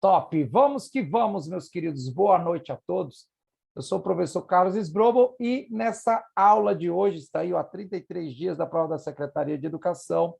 Top! Vamos que vamos, meus queridos. Boa noite a todos. Eu sou o professor Carlos Sbrobo e nessa aula de hoje, está aí há 33 dias da prova da Secretaria de Educação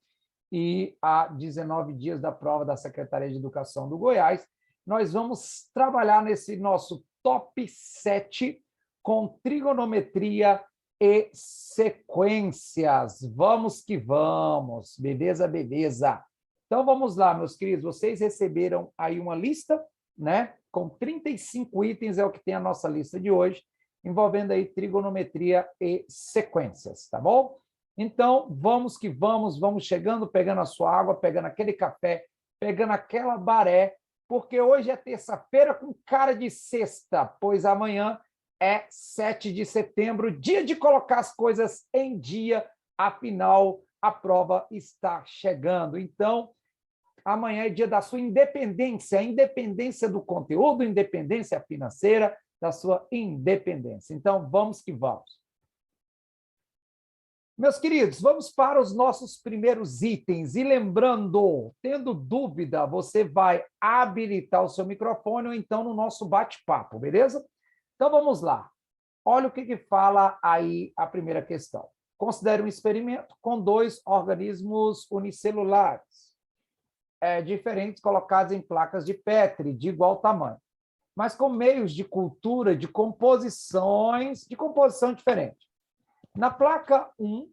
e há 19 dias da prova da Secretaria de Educação do Goiás, nós vamos trabalhar nesse nosso top 7 com trigonometria e sequências. Vamos que vamos. Beleza, beleza. Então, vamos lá, meus queridos. Vocês receberam aí uma lista, né? Com 35 itens, é o que tem a nossa lista de hoje, envolvendo aí trigonometria e sequências, tá bom? Então, vamos que vamos chegando, pegando a sua água, pegando aquele café, pegando aquela baré, porque hoje é terça-feira com cara de sexta, pois amanhã é 7 de setembro, dia de colocar as coisas em dia, afinal, a prova está chegando. Então, amanhã é dia da sua independência, a independência do conteúdo, independência financeira, da sua independência. Então, vamos que vamos. Meus queridos, vamos para os nossos primeiros itens. E lembrando, tendo dúvida, você vai habilitar o seu microfone ou então no nosso bate-papo, beleza? Então, vamos lá. Olha o que fala aí a primeira questão. Considere um experimento com 2 organismos unicelulares diferentes colocados em placas de Petri de igual tamanho, mas com meios de cultura de composição diferente. Na placa 1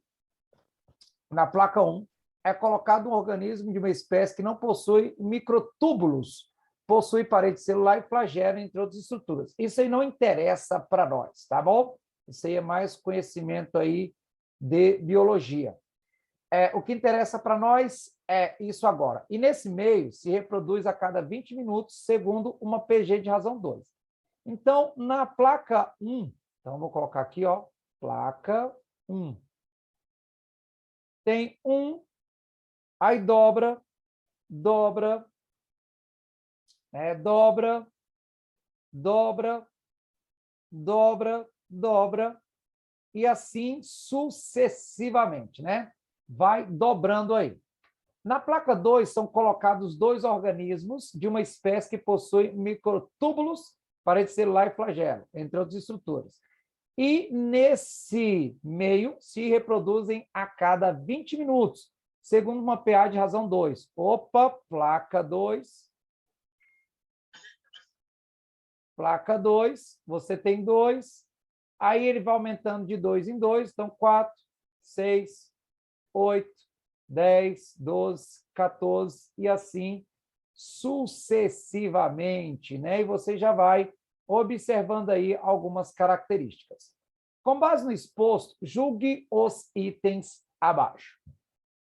é colocado um organismo de uma espécie que não possui microtúbulos, possui parede celular e flagelo, entre outras estruturas. Isso aí não interessa para nós, tá bom? Isso aí é mais conhecimento aí de biologia. O que interessa para nós é isso agora. E nesse meio se reproduz a cada 20 minutos, segundo uma PG de razão 2. Então, na placa 1, então vou colocar aqui, ó, placa 1. Tem 1, aí dobra, dobra, dobra, e assim sucessivamente, né? Vai dobrando aí. Na placa 2, são colocados 2 organismos de uma espécie que possui microtúbulos, parede celular e flagelo, entre outras estruturas. E nesse meio se reproduzem a cada 20 minutos, segundo uma PA de razão 2. Opa, placa 2. Placa 2, você tem 2. Aí ele vai aumentando de 2 em 2, então 4, 6, 8, 10, 12, 14 e assim sucessivamente, né? E você já vai observando aí algumas características. Com base no exposto, julgue os itens abaixo.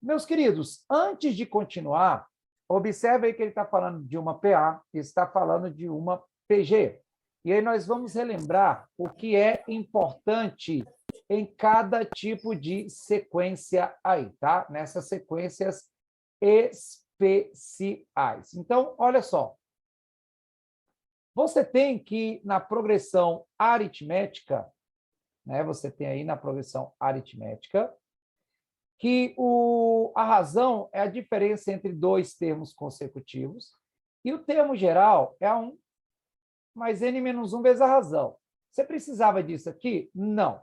Meus queridos, antes de continuar, observe aí que ele está falando de uma PA e está falando de uma PG. E aí nós vamos relembrar o que é importante em cada tipo de sequência aí, tá? Nessas sequências especiais. Então, olha só. Você tem que, na progressão aritmética, né? Você tem aí na progressão aritmética, que a razão é a diferença entre 2 termos consecutivos, e o termo geral é 1 mais n menos 1 vezes a razão. Você precisava disso aqui? Não.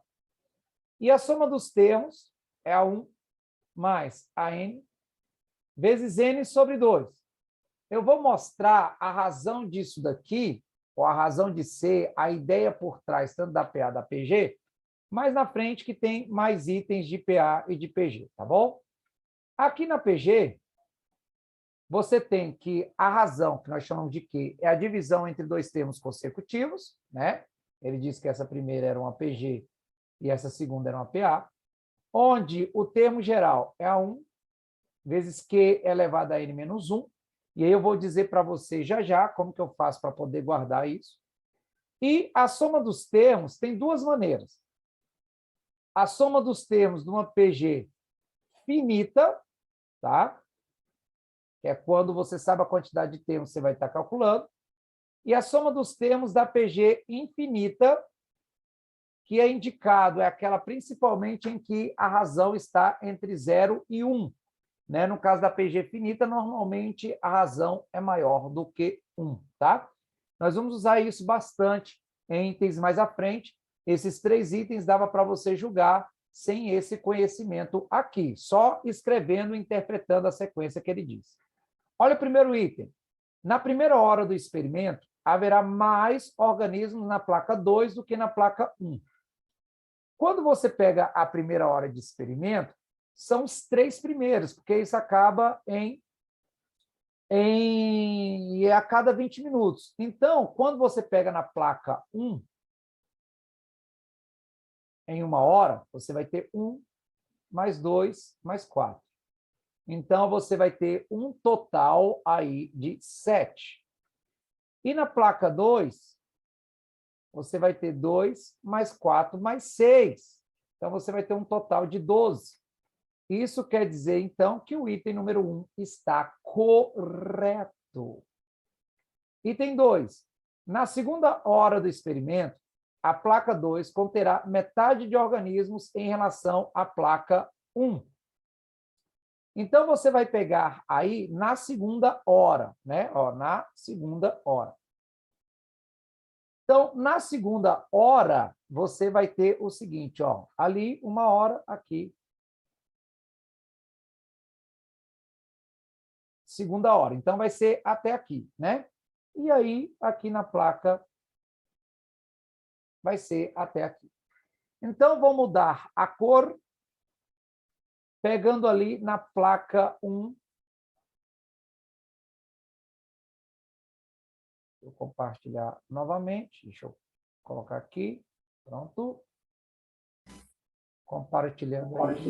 E a soma dos termos é a 1 mais a n vezes n sobre 2. Eu vou mostrar a razão disso daqui, ou a razão de ser, a ideia por trás, tanto da PA da PG, mais na frente que tem mais itens de PA e de PG, tá bom? Aqui na PG, você tem que a razão, que nós chamamos de Q, é a divisão entre 2 termos consecutivos, né? Ele disse que essa primeira era uma PG e essa segunda era uma PA, onde o termo geral é a 1 vezes Q elevado a n menos 1, e aí eu vou dizer para você já como que eu faço para poder guardar isso. E a soma dos termos tem 2 maneiras. A soma dos termos de uma PG finita, tá? Que é quando você sabe a quantidade de termos que você vai estar calculando, e a soma dos termos da PG infinita, que é indicado, é aquela principalmente em que a razão está entre 0 e 1. Né? No caso da PG finita, normalmente a razão é maior do que 1, tá? Nós vamos usar isso bastante em itens mais à frente. Esses 3 itens dava para você julgar sem esse conhecimento aqui, só escrevendo e interpretando a sequência que ele diz. Olha o primeiro item. Na primeira hora do experimento, haverá mais organismos na placa 2 do que na placa 1. Quando você pega a primeira hora de experimento, são os 3 primeiros, porque isso acaba a cada 20 minutos. Então, quando você pega na placa 1, em 1 hora, você vai ter 1, mais 2, mais 4. Então, você vai ter um total aí de 7. E na placa 2, você vai ter 2, mais 4, mais 6. Então, você vai ter um total de 12. Isso quer dizer, então, que o item número 1 está correto. Item 2. Na segunda hora do experimento, a placa 2 conterá metade de organismos em relação à placa 1. Então, você vai pegar aí na segunda hora, né? Ó, na segunda hora. Então, na segunda hora, você vai ter o seguinte, ó, ali 1 hora, aqui segunda hora. Então, vai ser até aqui, né? E aí, aqui na placa, vai ser até aqui. Então, vou mudar a cor, pegando ali na placa 1. Vou compartilhar novamente. Deixa eu colocar aqui. Pronto. Compartilhando novamente.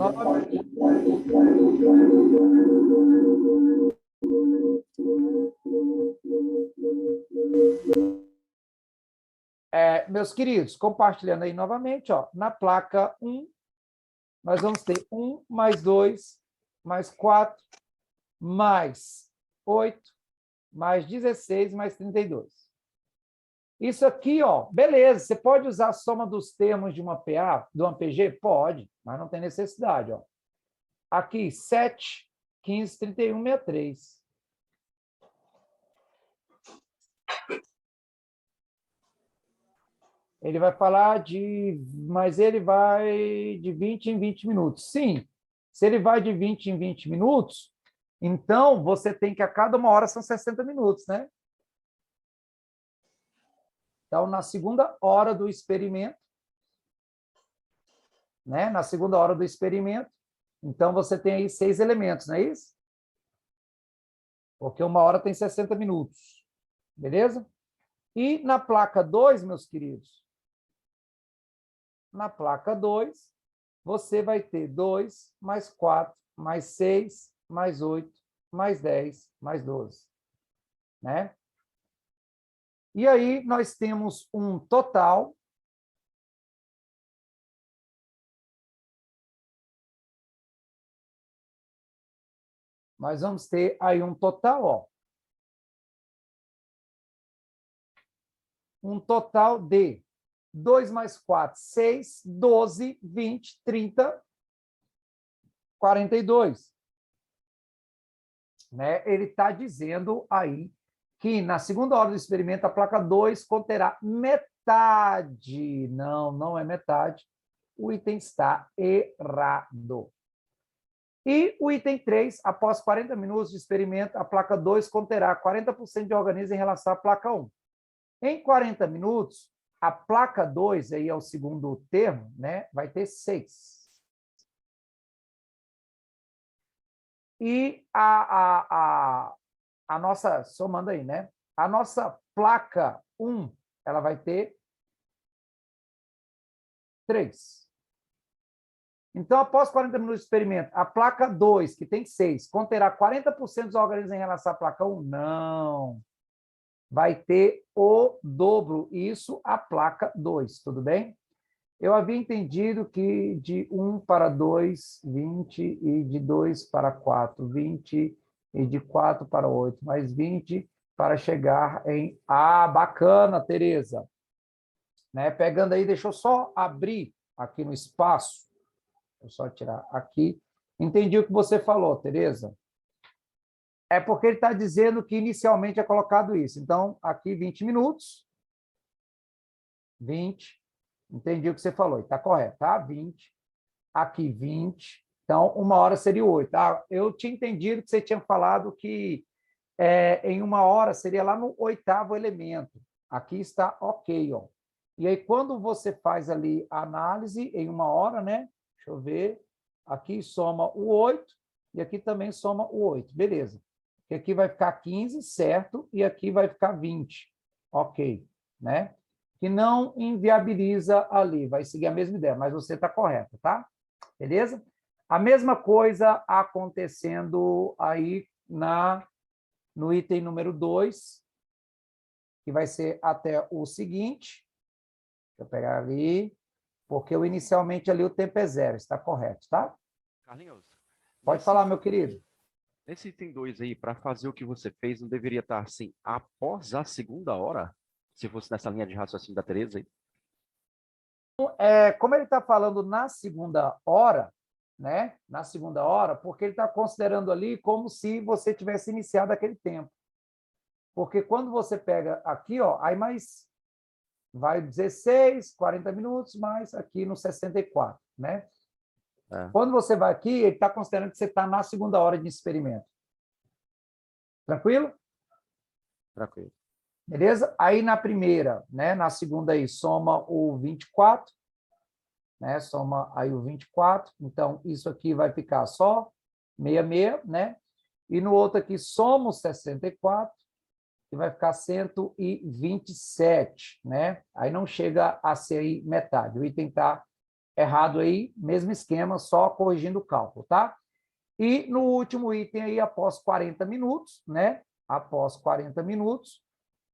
Meus queridos, compartilhando aí novamente, ó, na placa 1, nós vamos ter 1, mais 2, mais 4, mais 8, mais 16, mais 32. Isso aqui, ó, beleza, você pode usar a soma dos termos de uma PA, de uma PG? Pode, mas não tem necessidade, ó. Aqui, 7, 15, 31, 63. Ele vai falar mas ele vai de 20 em 20 minutos. Sim, se ele vai de 20 em 20 minutos, então você tem que a cada 1 hora são 60 minutos, né? Então, na segunda hora do experimento, né? Na segunda hora do experimento, então você tem aí 6 elementos, não é isso? Porque 1 hora tem 60 minutos. Beleza? E na placa 2, meus queridos, na placa 2, você vai ter 2, mais 4, mais 6, mais 8, mais 10, mais 12. Né? E aí nós temos um total nós vamos ter aí um total, ó. Um total de 2 mais 4, 6, 12, 20, 30, 42. Né? Ele está dizendo aí que na segunda hora do experimento a placa 2 conterá metade. Não, não é metade. O item está errado. E o item 3, após 40 minutos de experimento, a placa 2 conterá 40% de organismos em relação à placa 1. Em 40 minutos, a placa 2, aí é o segundo termo, né, vai ter 6. E a nossa, somando aí, né? A nossa placa 1, ela vai ter 3. Então, após 40 minutos de experimento, a placa 2, que tem 6, conterá 40% dos organismos em relação à placa 1? Não. Vai ter o dobro, isso a placa 2, tudo bem? Eu havia entendido que de 1 para 2, 20, e de 2 para 4, 20, e de 4 para 8, mais 20, para chegar em... Ah, bacana, Tereza. Né? Pegando aí, deixa eu só abrir aqui no espaço. Vou só tirar aqui. Entendi o que você falou, Tereza. É porque ele está dizendo que inicialmente é colocado isso. Então, aqui 20 minutos. 20. Entendi o que você falou. Está correto, tá? 20. Aqui 20. Então, 1 hora seria 8. Ah, eu tinha entendido que você tinha falado que em 1 hora seria lá no 8º elemento. Aqui está ok, ó. E aí, quando você faz ali a análise em 1 hora, né? Deixa eu ver. Aqui soma o 8 e aqui também soma o 8. Beleza. E aqui vai ficar 15, certo? E aqui vai ficar 20. Ok, né? Que não inviabiliza ali, vai seguir a mesma ideia, mas você está correto, tá? Beleza? A mesma coisa acontecendo aí no item número 2, que vai ser até o seguinte. Deixa eu pegar ali, porque inicialmente ali o tempo é 0, está correto, tá? Carlinhos, Pode falar, meu querido. nesse item 2 aí, para fazer o que você fez, não deveria estar assim, após a 2ª hora? Se fosse nessa linha de raciocínio da Tereza aí? Como ele está falando na 2ª hora, né? Na 2ª hora, porque ele está considerando ali como se você tivesse iniciado aquele tempo. Porque quando você pega aqui, ó, aí mais vai 16, 40 minutos, mais aqui no 64, né? Quando você vai aqui, ele está considerando que você está na 2ª hora de experimento. Tranquilo? Tranquilo. Beleza? Aí na primeira, né? Na segunda aí, soma o 24, né? Soma aí o 24. Então, isso aqui vai ficar só 66, né? E no outro aqui, soma o 64, que vai ficar 127, né? Aí não chega a ser aí metade. O item está errado aí, mesmo esquema, só corrigindo o cálculo, tá? E no último item aí, após 40 minutos, né? Após 40 minutos,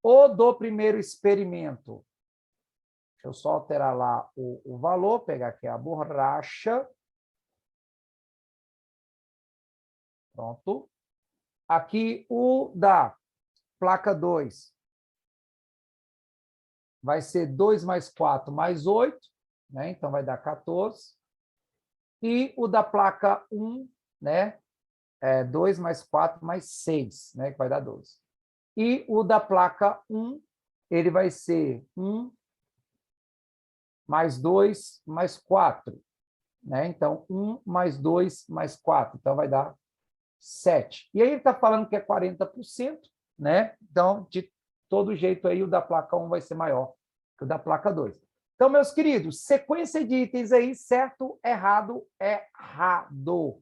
o do primeiro experimento. Deixa eu só alterar lá o valor, pegar aqui a borracha. Pronto. Aqui o da placa 2 vai ser 2 mais 4 mais 8, né? Então vai dar 14. E o da placa 1, né? 2 mais 4 mais 6, né? Que vai dar 12. E o da placa 1, ele vai ser 1 mais 2 mais 4, né? Então, 1 mais 2 mais 4. Então, vai dar 7. E aí ele está falando que é 40%, né? Então, de todo jeito aí, o da placa 1 vai ser maior que o da placa 2. Então, meus queridos, sequência de itens aí, certo, errado, errado.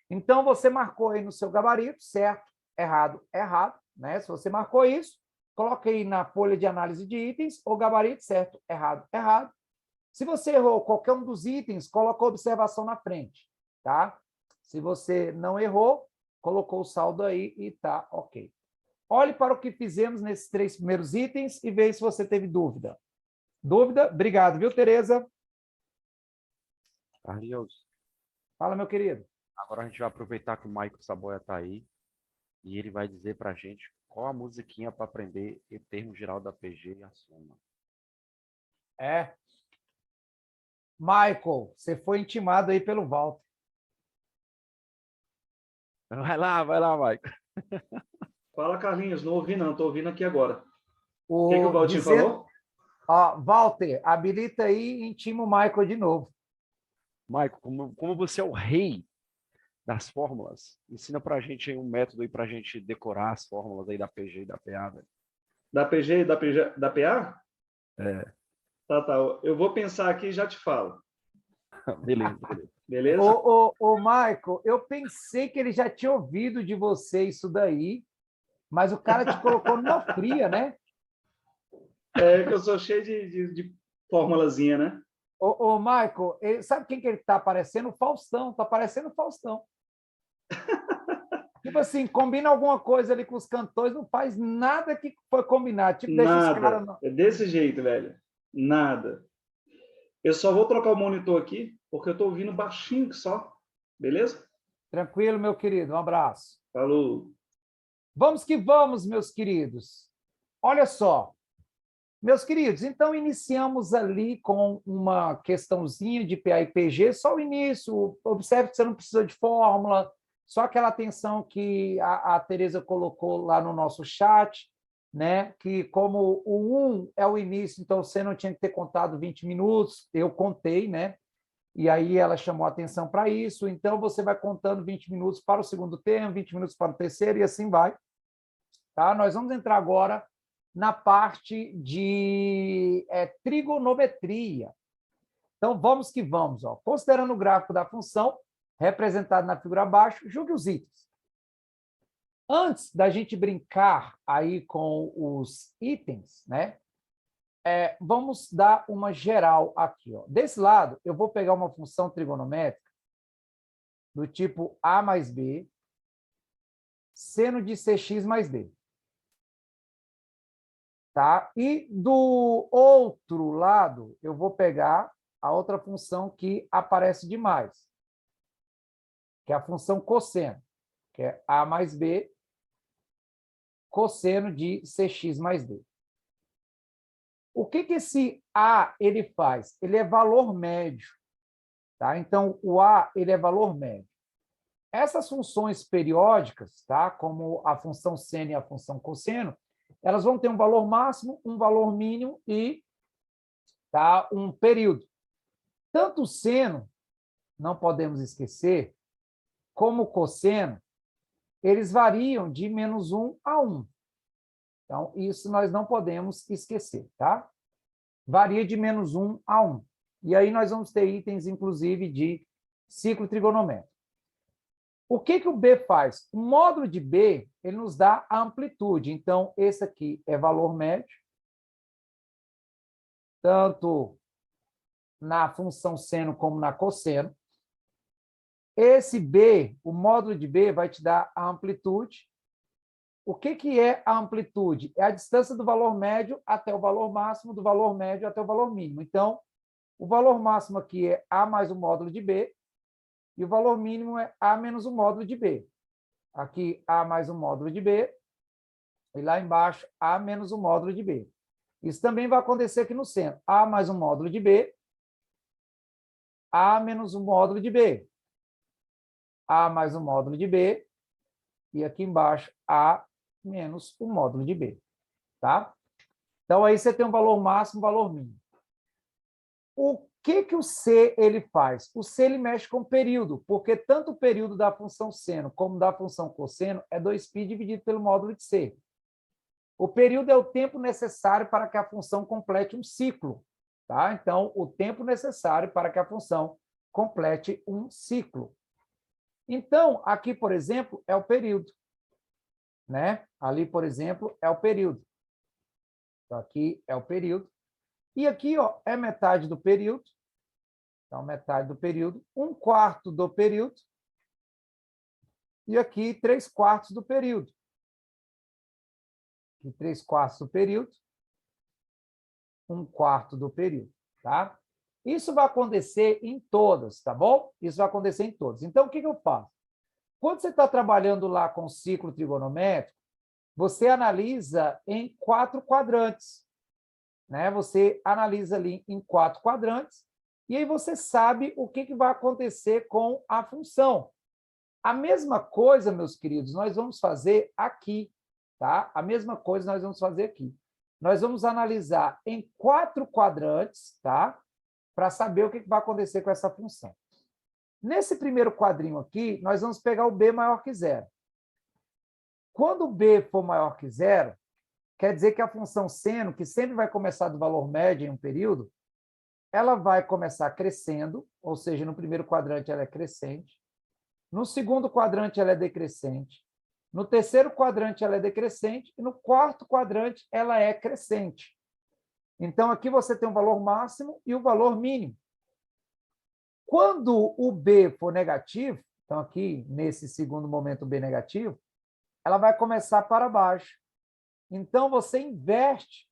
Então, você marcou aí no seu gabarito, certo, errado, errado, né? Se você marcou isso, coloque aí na folha de análise de itens o gabarito, certo, errado, errado. Se você errou qualquer um dos itens, coloca a observação na frente, tá? Se você não errou, colocou o saldo aí e tá ok. Olhe para o que fizemos nesses 3 primeiros itens e veja se você teve dúvida. Dúvida? Obrigado, viu, Tereza? Carlinhos, Fala, meu querido. agora a gente vai aproveitar que o Michael Saboia está aí e ele vai dizer para a gente qual a musiquinha para aprender em termo geral da PG e a soma. Michael, você foi intimado aí pelo Walter. Vai lá, Michael. Fala, Carlinhos. Não ouvi, não. Estou ouvindo aqui agora. O que o Valtinho falou? Walter, habilita aí e intima o Michael de novo. Michael, como você é o rei das fórmulas, ensina para a gente aí um método aí para a gente decorar as fórmulas aí da PG e da PA, velho. Da PG e da PA? É. Tá. Eu vou pensar aqui e já te falo. Beleza. Beleza? Ô, Michael, eu pensei que ele já tinha ouvido de você isso daí, mas o cara te colocou numa fria, né? É que eu sou cheio de formulazinha, né? Ô, Michael, sabe quem que ele está parecendo? O Faustão, está parecendo o Faustão. Tipo assim, combina alguma coisa ali com os cantores, não faz nada que foi combinado. Tipo, deixa os caras... Nada. É desse jeito, velho. Nada. Eu só vou trocar o monitor aqui, porque eu estou ouvindo baixinho só. Beleza? Tranquilo, meu querido. Um abraço. Falou. Vamos que vamos, meus queridos. Olha só. Meus queridos, então iniciamos ali com uma questãozinha de PA e PG, só o início. Observe que você não precisa de fórmula, só aquela atenção que a Tereza colocou lá no nosso chat, né? Que como o 1 é o início, então você não tinha que ter contado 20 minutos, eu contei, né? E aí ela chamou atenção para isso, então você vai contando 20 minutos para o segundo termo, 20 minutos para o terceiro e assim vai. Tá? Nós vamos entrar agora na parte de trigonometria. Então, vamos que vamos. Ó. Considerando o gráfico da função, representado na figura abaixo, julgue os itens. Antes da gente brincar aí com os itens, né? Vamos dar uma geral aqui. Ó. Desse lado, eu vou pegar uma função trigonométrica do tipo A mais B, seno de CX mais D. Tá? E do outro lado, eu vou pegar a outra função que aparece demais, que é a função cosseno, que é A mais B, cosseno de CX mais D. O que esse A ele faz? Ele é valor médio. Tá? Então, o A ele é valor médio. Essas funções periódicas, tá? Como a função seno e a função cosseno, elas vão ter um valor máximo, um valor mínimo e um período. Tanto o seno, não podemos esquecer, como o cosseno, eles variam de -1 a 1. Então, isso nós não podemos esquecer, tá? Varia de -1 a 1. E aí nós vamos ter itens, inclusive, de ciclo trigonométrico. O que o B faz? O módulo de B, ele nos dá a amplitude. Então, esse aqui é valor médio, tanto na função seno como na cosseno. Esse B, o módulo de B, vai te dar a amplitude. O que é a amplitude? É a distância do valor médio até o valor máximo, do valor médio até o valor mínimo. Então, o valor máximo aqui é A mais o módulo de B, e o valor mínimo é A menos o módulo de B. Aqui, A mais o módulo de B, e lá embaixo, A menos o módulo de B. Isso também vai acontecer aqui no centro. A mais o módulo de B, A menos o módulo de B. A mais o módulo de B, e aqui embaixo, A menos o módulo de B. Tá? Então, aí você tem um valor máximo, valor mínimo. O que o C ele faz? O C ele mexe com o período, porque tanto o período da função seno como da função cosseno é 2π dividido pelo módulo de C. O período é o tempo necessário para que a função complete um ciclo. Tá? Então, o tempo necessário para que a função complete um ciclo. Então, aqui, por exemplo, é o período. Né? Ali, por exemplo, é o período. Então, aqui é o período. E aqui, ó, é metade do período. Então, metade do período. 1/4 do período. E aqui, 3/4 do período. Aqui, 3/4 do período. 1/4 do período. Tá? Isso vai acontecer em todas, tá bom? Isso vai acontecer em todas. Então, o que eu faço? Quando você está trabalhando lá com ciclo trigonométrico, você analisa em 4 quadrantes. Né? Você analisa ali em 4 quadrantes e aí você sabe o que vai acontecer com a função. A mesma coisa, meus queridos, nós vamos fazer aqui. Tá? A mesma coisa nós vamos fazer aqui. Nós vamos analisar em 4 quadrantes, tá? Para saber o que vai acontecer com essa função. Nesse primeiro quadrinho aqui, nós vamos pegar o B maior que zero. Quando o B for maior que zero, quer dizer que a função seno, que sempre vai começar do valor médio em um período, ela vai começar crescendo, ou seja, no primeiro quadrante ela é crescente, no segundo quadrante ela é decrescente, no terceiro quadrante ela é decrescente e no quarto quadrante ela é crescente. Então, aqui você tem o valor máximo e o valor mínimo. Quando o B for negativo, então aqui, nesse segundo momento, o B negativo, ela vai começar para baixo. Então, você inverte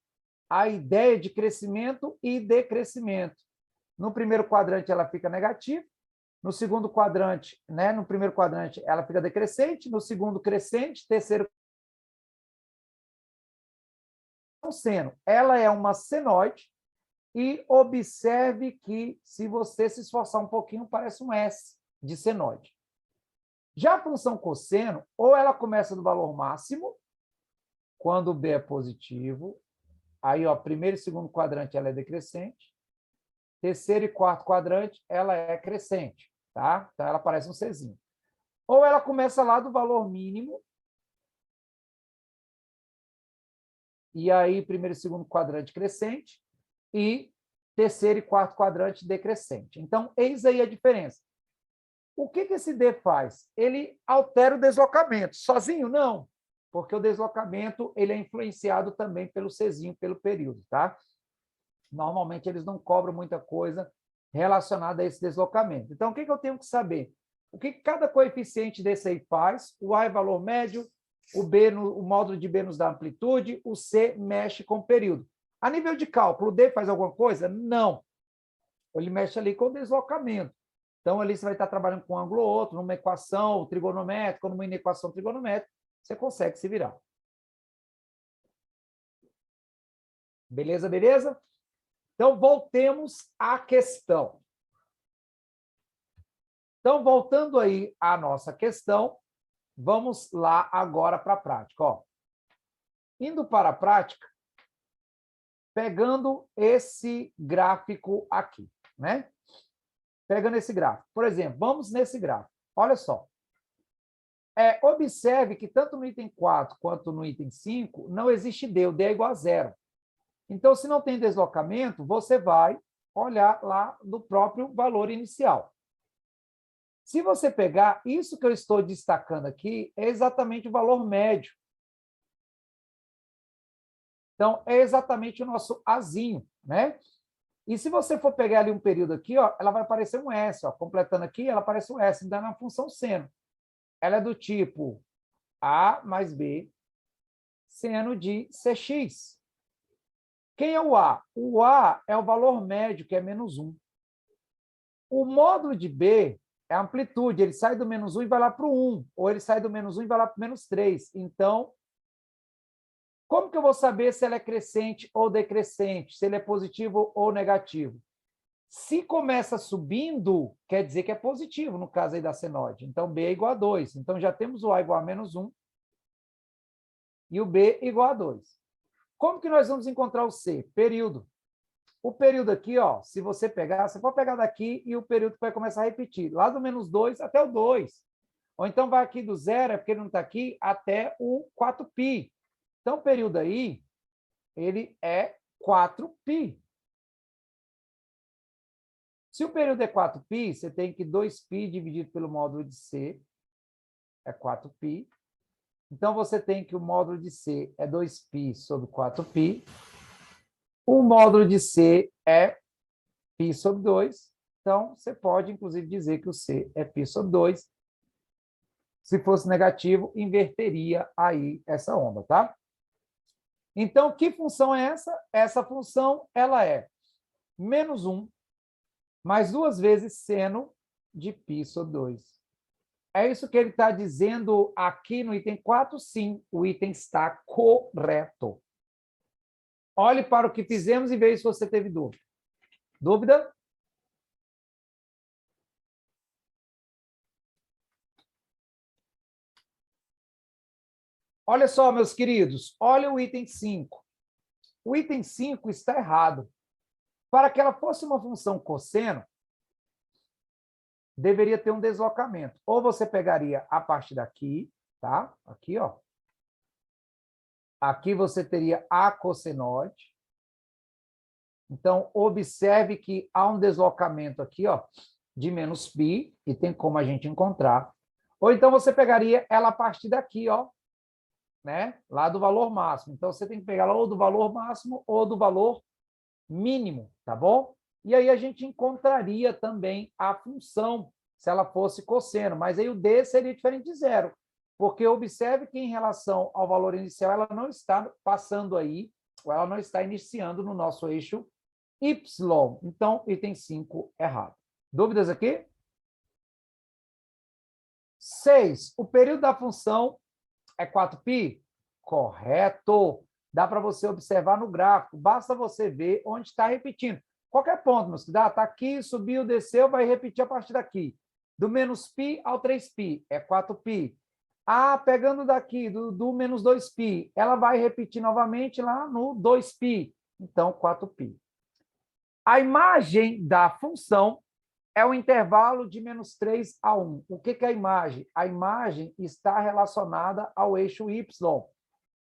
a ideia de crescimento e decrescimento. No primeiro quadrante, ela fica negativa. No segundo quadrante, né, no primeiro quadrante, ela fica decrescente. No segundo, crescente. Terceiro, seno. Ela é uma senoide. E observe que, se você se esforçar um pouquinho, parece um S de senoide. Já a função cosseno, ou ela começa do valor máximo, quando o B é positivo, aí, ó, primeiro e segundo quadrante ela é decrescente, terceiro e quarto quadrante ela é crescente, tá? Então ela parece um Czinho. Ou ela começa lá do valor mínimo, e aí primeiro e segundo quadrante crescente, e terceiro e quarto quadrante decrescente. Então, eis aí a diferença. O que esse D faz? Ele altera o deslocamento. Sozinho? Não, porque o deslocamento ele é influenciado também pelo Czinho, pelo período, tá? Normalmente, eles não cobram muita coisa relacionada a esse deslocamento. Então, o que eu tenho que saber? O que cada coeficiente desse aí faz? O A é valor médio, o B, o módulo de B nos dá amplitude, o C mexe com o período. A nível de cálculo, o D faz alguma coisa? Não. Ele mexe ali com o deslocamento. Então, ali você vai estar trabalhando com um ângulo ou outro, numa equação trigonométrica, ou numa inequação trigonométrica, você consegue se virar. Beleza, beleza? Então, voltemos à questão. Então, voltando aí à nossa questão, vamos lá agora para a prática. Ó. Indo para a prática, pegando esse gráfico aqui, né? Pegando esse gráfico. Por exemplo, vamos nesse gráfico. Olha só. Observe que tanto no item 4 quanto no item 5 não existe D, o D é igual a zero. Então, se não tem deslocamento, você vai olhar lá no próprio valor inicial. Se você pegar, isso que eu estou destacando aqui é exatamente o valor médio. Então, é exatamente o nosso Azinho, né? E se você for pegar ali um período aqui, ó, ela vai aparecer um S, ó, completando aqui, ela aparece um S, dando a função seno. Ela é do tipo A mais B, seno de Cx. Quem é o A? O A é o valor médio, que é menos 1. O módulo de B é a amplitude, ele sai do menos 1 e vai lá para o 1, ou ele sai do menos 1 e vai lá para o menos 3. Então, como que eu vou saber se ela é crescente ou decrescente, se ele é positivo ou negativo? Se começa subindo, quer dizer que é positivo, no caso aí da senoide. Então, B é igual a 2. Então, já temos o A igual a menos 1 e o B igual a 2. Como que nós vamos encontrar o C? Período. O período aqui, ó, se você pegar, você pode pegar daqui e o período vai começar a repetir. Lá do menos 2 até o 2. Ou então vai aqui do 0, é porque ele não está aqui, até o 4π. Então, o período aí, ele é 4π. Se o período é 4π, você tem que 2π dividido pelo módulo de C é 4π. Então, você tem que o módulo de C é 2π sobre 4π. O módulo de C é π sobre 2. Então, você pode, inclusive, dizer que o C é π sobre 2. Se fosse negativo, inverteria aí essa onda, tá? Então, que função é essa? Essa função ela é menos 1 mais 2 vezes seno de π sobre 2. É isso que ele está dizendo aqui no item 4? Sim, o item está correto. Olhe para o que fizemos e veja se você teve dúvida. Dúvida? Olha só, meus queridos, olha o item 5. O item 5 está errado. Para que ela fosse uma função cosseno, deveria ter um deslocamento. Ou você pegaria a parte daqui, tá? Aqui, ó. Aqui você teria a cossenoide. Então, observe que há um deslocamento aqui, ó, de menos π, e tem como a gente encontrar. Ou então você pegaria ela a partir daqui, ó, né? Lá do valor máximo. Então, você tem que pegar lá ou do valor máximo ou do valor mínimo, tá bom? E aí a gente encontraria também a função, se ela fosse cosseno, mas aí o D seria diferente de zero, porque observe que em relação ao valor inicial, ela não está passando aí, ou ela não está iniciando no nosso eixo Y. Então, item 5 errado. Dúvidas aqui? 6. O período da função é 4π? Correto. Dá para você observar no gráfico. Basta você ver onde está repetindo. Qualquer ponto, meus queridos. Está aqui, subiu, desceu, vai repetir a partir daqui. Do menos π ao 3π, é 4π. Pegando daqui, do menos 2π, ela vai repetir novamente lá no 2π. Então, 4π. A imagem da função é o intervalo de menos 3 a 1. O que é a imagem? A imagem está relacionada ao eixo y.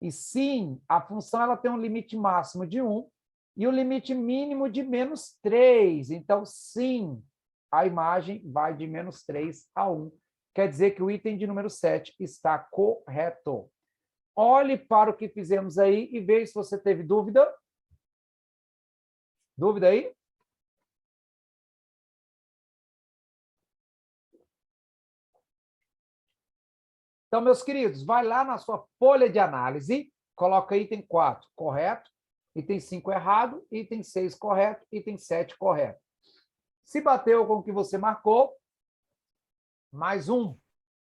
E sim, a função ela tem um limite máximo de 1 e um limite mínimo de menos 3. Então, sim, a imagem vai de menos 3 a 1. Quer dizer que o item de número 7 está correto. Olhe para o que fizemos aí e veja se você teve dúvida. Dúvida aí? Então, meus queridos, vai lá na sua folha de análise, coloca item 4, correto, item 5 errado, item 6 correto, item 7 correto. Se bateu com o que você marcou, mais um.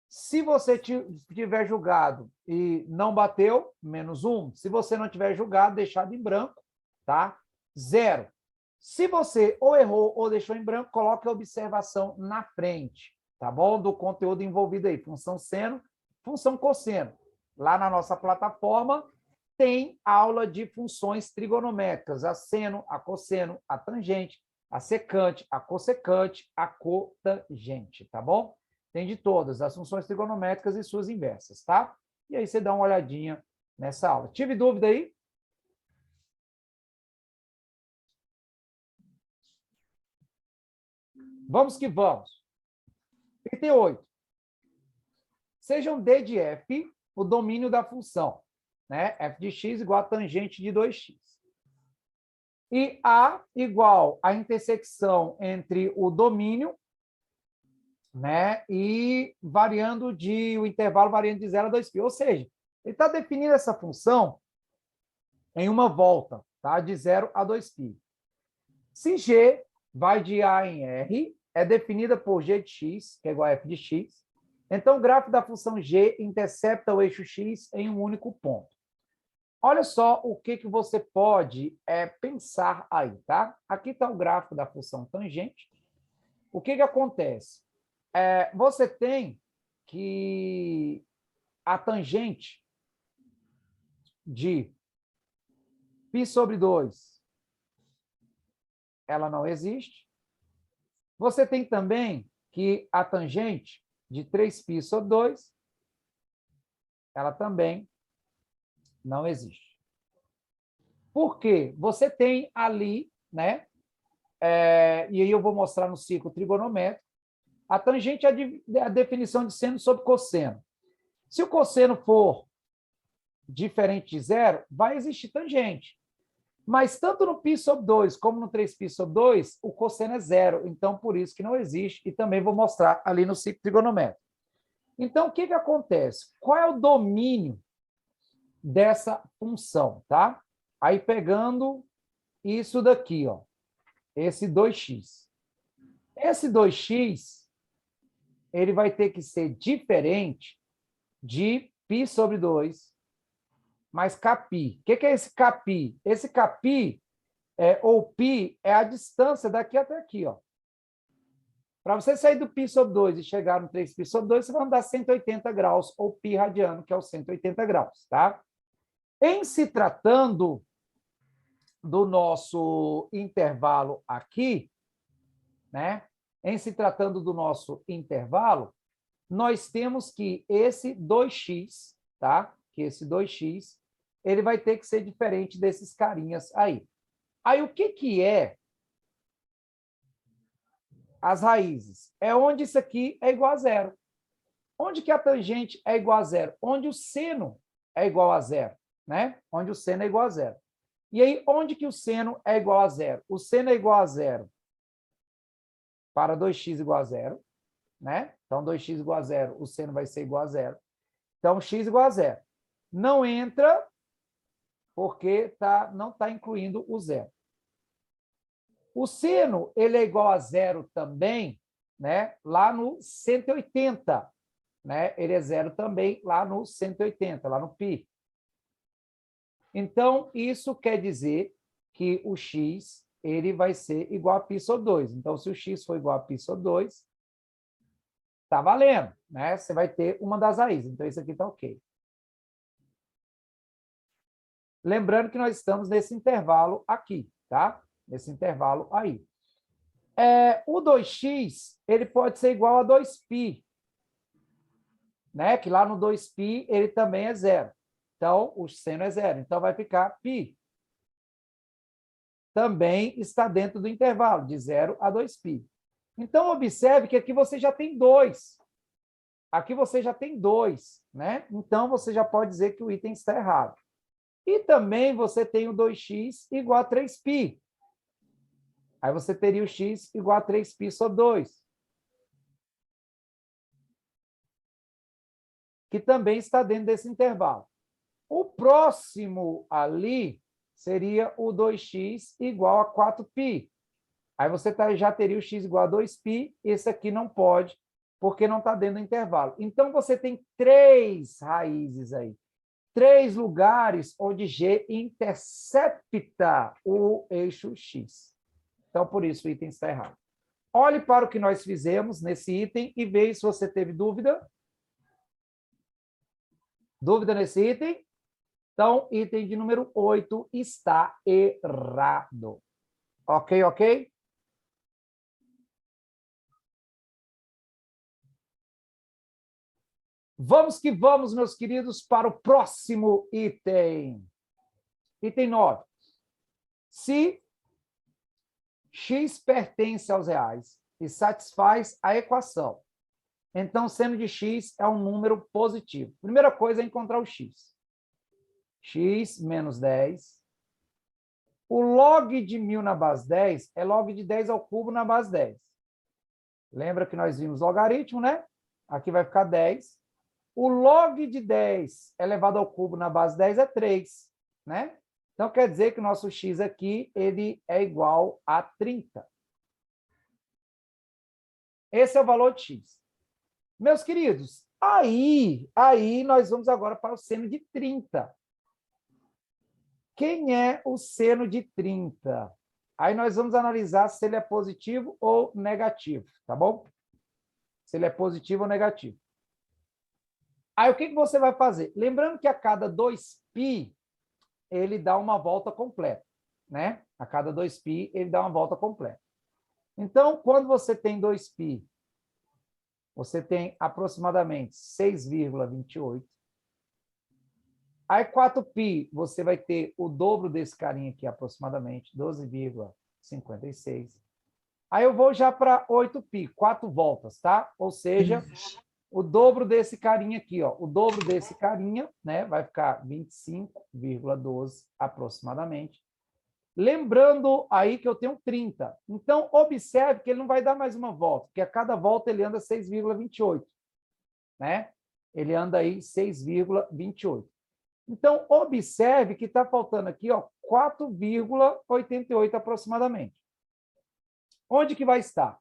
Se você tiver julgado e não bateu, menos um. Se você não tiver julgado, deixado em branco, tá? 0. Se você ou errou ou deixou em branco, coloque a observação na frente, tá bom? Do conteúdo envolvido aí, função seno, função cosseno. Lá na nossa plataforma tem aula de funções trigonométricas, a seno, a cosseno, a tangente, a secante, a cossecante, a cotangente, tá bom? Tem de todas, as funções trigonométricas e suas inversas, tá? E aí você dá uma olhadinha nessa aula. Tive dúvida aí? Vamos que vamos. Item 8. Sejam D de f o domínio da função, né? F de x igual a tangente de 2x. E A igual a intersecção entre o domínio, né? E o intervalo variando de 0 a 2π. Ou seja, ele está definindo essa função em uma volta, tá? De 0 a 2π. Se G vai de A em R, é definida por G de x, que é igual a f de x. Então, o gráfico da função G intercepta o eixo x em um único ponto. Olha só o que você pode pensar aí, tá? Aqui está o gráfico da função tangente. O que acontece? Você tem que a tangente de π sobre 2, ela não existe. Você tem também que a tangente de 3π sobre 2, ela também não existe. Por quê? Você tem ali, né? E aí eu vou mostrar no ciclo trigonométrico, a tangente é a definição de seno sobre cosseno. Se o cosseno for diferente de 0, vai existir tangente. Mas tanto no π sobre 2 como no 3π sobre 2, o cosseno é 0. Então, por isso que não existe. E também vou mostrar ali no ciclo trigonométrico. Então, o que acontece? Qual é o domínio dessa função, tá? Aí, pegando isso daqui, ó, esse 2x. Esse 2x, ele vai ter que ser diferente de π sobre 2 mais κπ. O que é esse κπ? Esse κπ, ou π, é a distância daqui até aqui, ó. Para você sair do π sobre 2 e chegar no 3π sobre 2, você vai andar 180 graus, ou π radiano, que é os 180 graus, tá? Em se tratando do nosso intervalo aqui, né? Em se tratando do nosso intervalo, nós temos que esse 2x, tá? Que esse 2x, ele vai ter que ser diferente desses carinhas aí. Aí, o que é as raízes? É onde isso aqui é igual a 0. Onde que a tangente é igual a 0? Onde o seno é igual a 0, né? Onde o seno é igual a 0. E aí, onde que o seno é igual a 0? O seno é igual a 0 para 2x igual a 0, né? Então, 2x igual a 0, o seno vai ser igual a 0. Então, x igual a 0. Não entra porque não está incluindo o 0. O seno, ele é igual a 0 também, né? Lá no 180, né? Ele é 0 também lá no 180, lá no π. Então, isso quer dizer que o x, ele vai ser igual a π sobre 2. Então, se o x for igual a π sobre 2, Tá valendo, né? Você vai ter uma das raízes. Então, isso aqui está ok. Lembrando que nós estamos nesse intervalo aqui, tá? Nesse intervalo aí. O 2x, ele pode ser igual a 2π, né? Que lá no 2π, ele também é zero. Então, o seno é zero. Então, vai ficar π. Também está dentro do intervalo, de 0 a 2π. Então, observe que aqui você já tem 2. Aqui você já tem 2, né? Então, você já pode dizer que o item está errado. E também você tem o 2x igual a 3π. Aí você teria o x igual a 3π sobre 2. Que também está dentro desse intervalo. O próximo ali seria o 2x igual a 4π. Aí você já teria o x igual a 2π. Esse aqui não pode, porque não está dentro do intervalo. Então, você tem 3 raízes aí. 3 lugares onde G intercepta o eixo X. Então, por isso, o item está errado. Olhe para o que nós fizemos nesse item e veja se você teve dúvida. Dúvida nesse item? Então, item de número 8 está errado. Ok, ok? Vamos que vamos, meus queridos, para o próximo item. Item 9. Se x pertence aos reais e satisfaz a equação, então seno de x é um número positivo. Primeira coisa é encontrar o x. X menos 10. O log de 1000 na base 10 é log de 10 ao cubo na base 10. Lembra que nós vimos logaritmo, né? Aqui vai ficar 10. O log de 10 elevado ao cubo na base 10 é 3, né? Então, quer dizer que o nosso x aqui ele é igual a 30. Esse é o valor de x. Meus queridos, aí nós vamos agora para o seno de 30. Quem é o seno de 30? Aí nós vamos analisar se ele é positivo ou negativo, tá bom? Se ele é positivo ou negativo. Aí o que você vai fazer? Lembrando que a cada 2π, ele dá uma volta completa, né? A cada 2π, ele dá uma volta completa. Então, quando você tem 2π, você tem aproximadamente 6,28. Aí 4π, você vai ter o dobro desse carinha aqui, aproximadamente 12,56. Aí eu vou já para 8π, 4 voltas, tá? Ou seja, o dobro desse carinha aqui, ó, o dobro desse carinha, né, vai ficar 25,12 aproximadamente. Lembrando aí que eu tenho 30. Então, observe que ele não vai dar mais uma volta, porque a cada volta ele anda 6,28, né? Ele anda aí 6,28. Então, observe que está faltando aqui, ó, 4,88 aproximadamente. Onde que vai estar?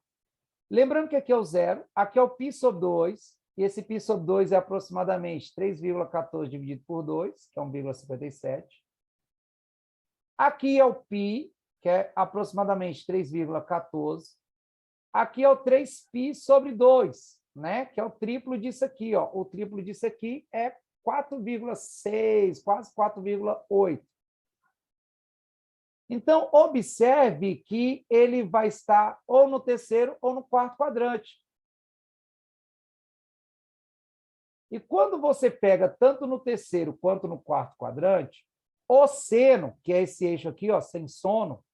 Lembrando que aqui é o zero, aqui é o π sobre 2, e esse π sobre 2 é aproximadamente 3,14 dividido por 2, que é 1,57. Aqui é o π, que é aproximadamente 3,14. Aqui é o 3π sobre 2, né? Que é o triplo disso aqui, ó. O triplo disso aqui é 4,6, quase 4,8. Então, observe que ele vai estar ou no terceiro ou no quarto quadrante. E quando você pega tanto no terceiro quanto no quarto quadrante, o seno, que é esse eixo aqui, ó, sem sono,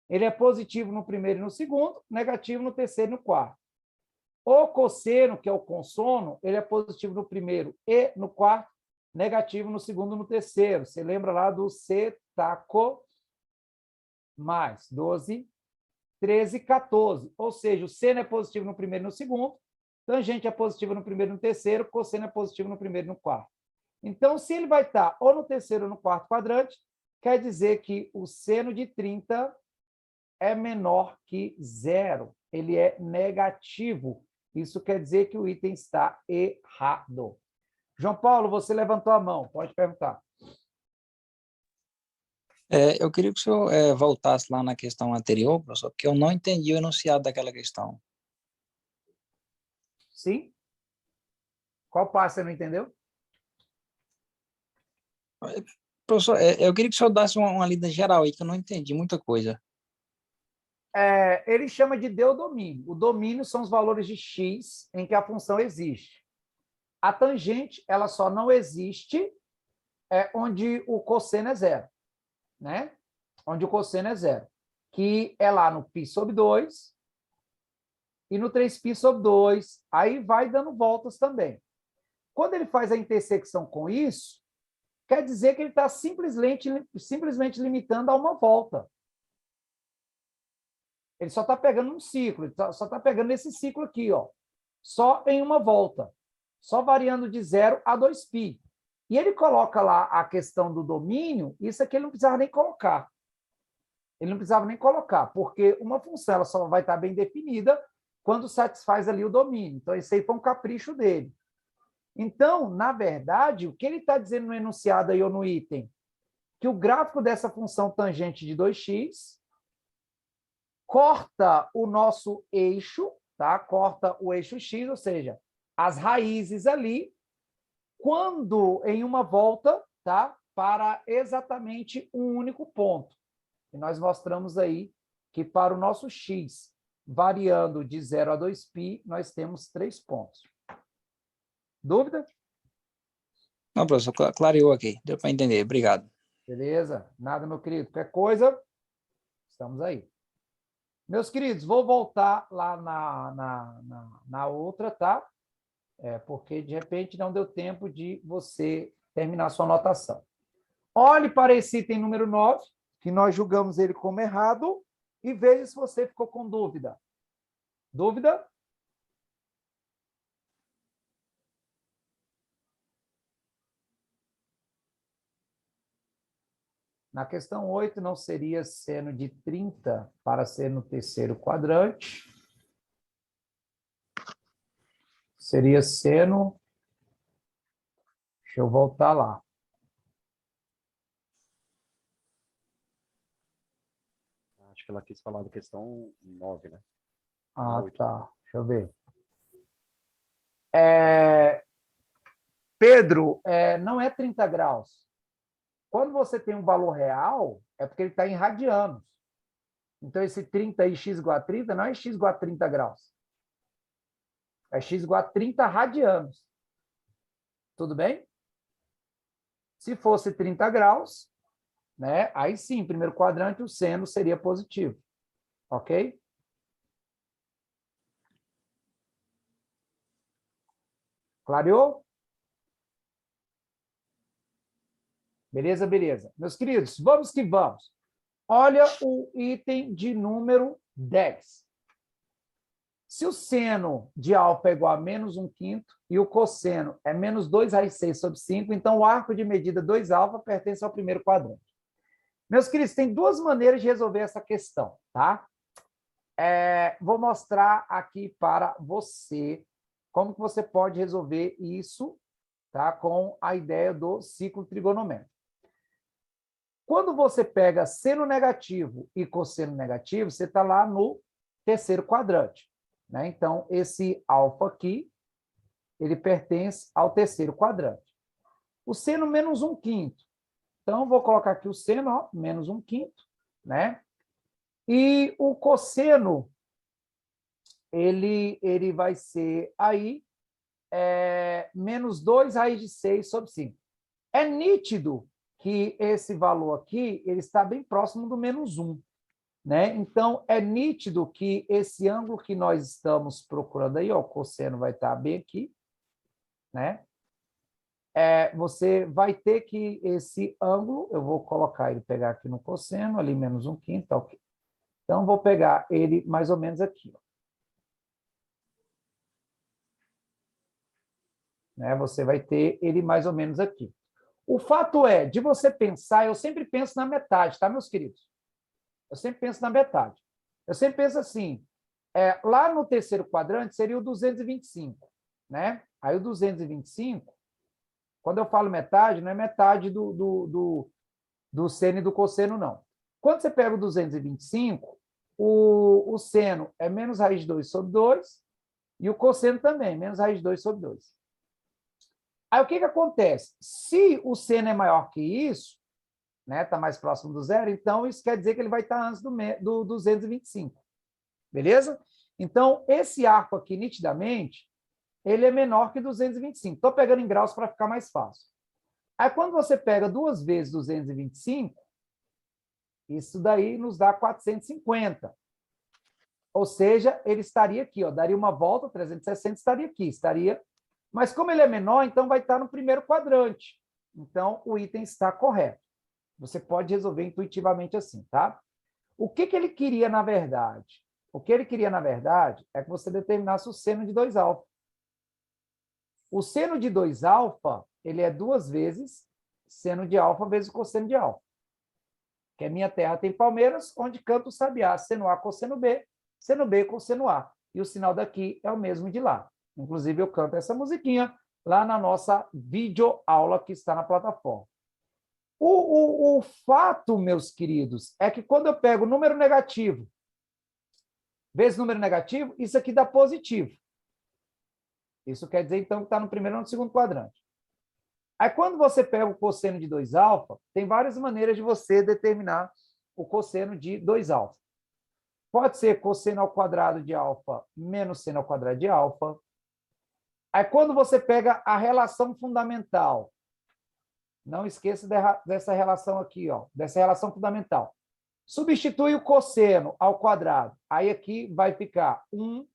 ele é positivo no primeiro e no segundo, negativo no terceiro e no quarto. O cosseno, que é o consono, ele é positivo no primeiro e no quarto, negativo no segundo e no terceiro. Você lembra lá do setaco mais 12, 13, 14. Ou seja, o seno é positivo no primeiro e no segundo, tangente é positivo no primeiro e no terceiro, cosseno é positivo no primeiro e no quarto. Então, se ele vai estar ou no terceiro ou no quarto quadrante, quer dizer que o seno de 30 é menor que zero. Ele é negativo. Isso quer dizer que o item está errado. João Paulo, você levantou a mão. Pode perguntar. Eu queria que o senhor voltasse lá na questão anterior, professor, porque eu não entendi o enunciado daquela questão. Sim? Qual passo você não entendeu? Professor, eu queria que o senhor desse uma lida geral aí, que eu não entendi muita coisa. Ele chama de D-domínio. O domínio são os valores de x em que a função existe. A tangente, ela só não existe onde o cosseno é zero, né? Onde o cosseno é zero, que é lá no π sobre 2 e no 3π sobre 2, aí vai dando voltas também. Quando ele faz a intersecção com isso, quer dizer que ele está simplesmente limitando a uma volta. Ele só está pegando um ciclo, ele só está pegando esse ciclo aqui, ó, só em uma volta, só variando de 0 a 2π. E ele coloca lá a questão do domínio, isso aqui ele não precisava nem colocar. Ele não precisava nem colocar, porque uma função ela só vai estar bem definida quando satisfaz ali o domínio. Então, esse aí foi um capricho dele. Então, na verdade, o que ele está dizendo no enunciado aí ou no item? Que o gráfico dessa função tangente de 2x corta o nosso eixo, tá? Corta o eixo x, ou seja, as raízes ali, quando em uma volta, tá? Para exatamente um único ponto. E nós mostramos aí que para o nosso x, variando de 0 a 2π, nós temos 3 pontos. Dúvida? Não, professor, clareou aqui, deu para entender, obrigado. Beleza? Nada, meu querido. Qualquer coisa, estamos aí. Meus queridos, vou voltar lá na outra, tá? Porque, de repente, não deu tempo de você terminar sua anotação. Olhe para esse item número 9, que nós julgamos ele como errado, e veja se você ficou com dúvida. Dúvida? Na questão 8, não seria seno de 30 para ser no terceiro quadrante. Seria seno... Deixa eu voltar lá. Acho que ela quis falar da questão 9, né? Ah, 8. tá. Deixa eu ver. Pedro, não é 30 graus. Quando você tem um valor real, é porque ele está em radianos. Então, esse 30 aí, x igual a 30, não é x igual a 30 graus. É x igual a 30 radianos. Tudo bem? Se fosse 30 graus, né, aí sim, primeiro quadrante, o seno seria positivo. Ok? Clareou? Beleza, beleza. Meus queridos, vamos que vamos. Olha o item de número 10. Se o seno de alfa é igual a menos 1/5 e o cosseno é menos 2 raiz 6 sobre 5, então o arco de medida 2α pertence ao primeiro quadrante. Meus queridos, tem duas maneiras de resolver essa questão, tá? Vou mostrar aqui para você como que você pode resolver isso, tá? Com a ideia do ciclo trigonométrico. Quando você pega seno negativo e cosseno negativo, você está lá no terceiro quadrante, né? Então, esse alfa aqui, ele pertence ao terceiro quadrante. O seno menos 1/5. Então, vou colocar aqui o seno, ó, menos 1/5, né? E o cosseno, ele vai ser aí menos 2 raiz de 6 sobre 5. É nítido que esse valor aqui ele está bem próximo do menos 1. Né? Então, é nítido que esse ângulo que nós estamos procurando aí, ó, o cosseno vai estar bem aqui, né? Você vai ter que esse ângulo, eu vou colocar ele, pegar aqui no cosseno, ali menos 1/5, tá ok. Então, vou pegar ele mais ou menos aqui. Ó. Né? Você vai ter ele mais ou menos aqui. O fato é, de você pensar, eu sempre penso na metade, tá, meus queridos? Eu sempre penso na metade. Eu sempre penso assim, lá no terceiro quadrante seria o 225, né? Aí o 225, quando eu falo metade, não é metade do seno e do cosseno, não. Quando você pega o 225, o seno é menos raiz de 2 sobre 2 E o cosseno também, menos raiz de 2 sobre 2. Aí o que acontece? Se o seno é maior que isso, né, está mais próximo do zero, então isso quer dizer que ele vai estar antes do 225. Beleza? Então, esse arco aqui, nitidamente, ele é menor que 225. Estou pegando em graus para ficar mais fácil. Aí, quando você pega 2 vezes 225, isso daí nos dá 450. Ou seja, ele estaria aqui, ó, daria uma volta, 360 estaria aqui, estaria. Mas como ele é menor, então vai estar no primeiro quadrante. Então, o item está correto. Você pode resolver intuitivamente assim, tá? O que ele queria, na verdade? O que ele queria, na verdade, é que você determinasse o seno de 2α. O seno de 2α, ele é 2 vezes seno de alfa vezes o cosseno de alfa. Que a minha terra tem palmeiras, onde canta o sabiá, seno A, cosseno B, cosseno A. E o sinal daqui é o mesmo de lá. Inclusive, eu canto essa musiquinha lá na nossa videoaula que está na plataforma. O fato, meus queridos, é que quando eu pego número negativo vezes número negativo, isso aqui dá positivo. Isso quer dizer, então, que está no primeiro ou no segundo quadrante. Aí, quando você pega o cosseno de 2α, tem várias maneiras de você determinar o cosseno de 2α. Pode ser cosseno ao quadrado de alfa menos seno ao quadrado de alfa. Aí, quando você pega a relação fundamental, não esqueça dessa relação aqui, ó, dessa relação fundamental. Substitui o cosseno ao quadrado. Aí aqui vai ficar 1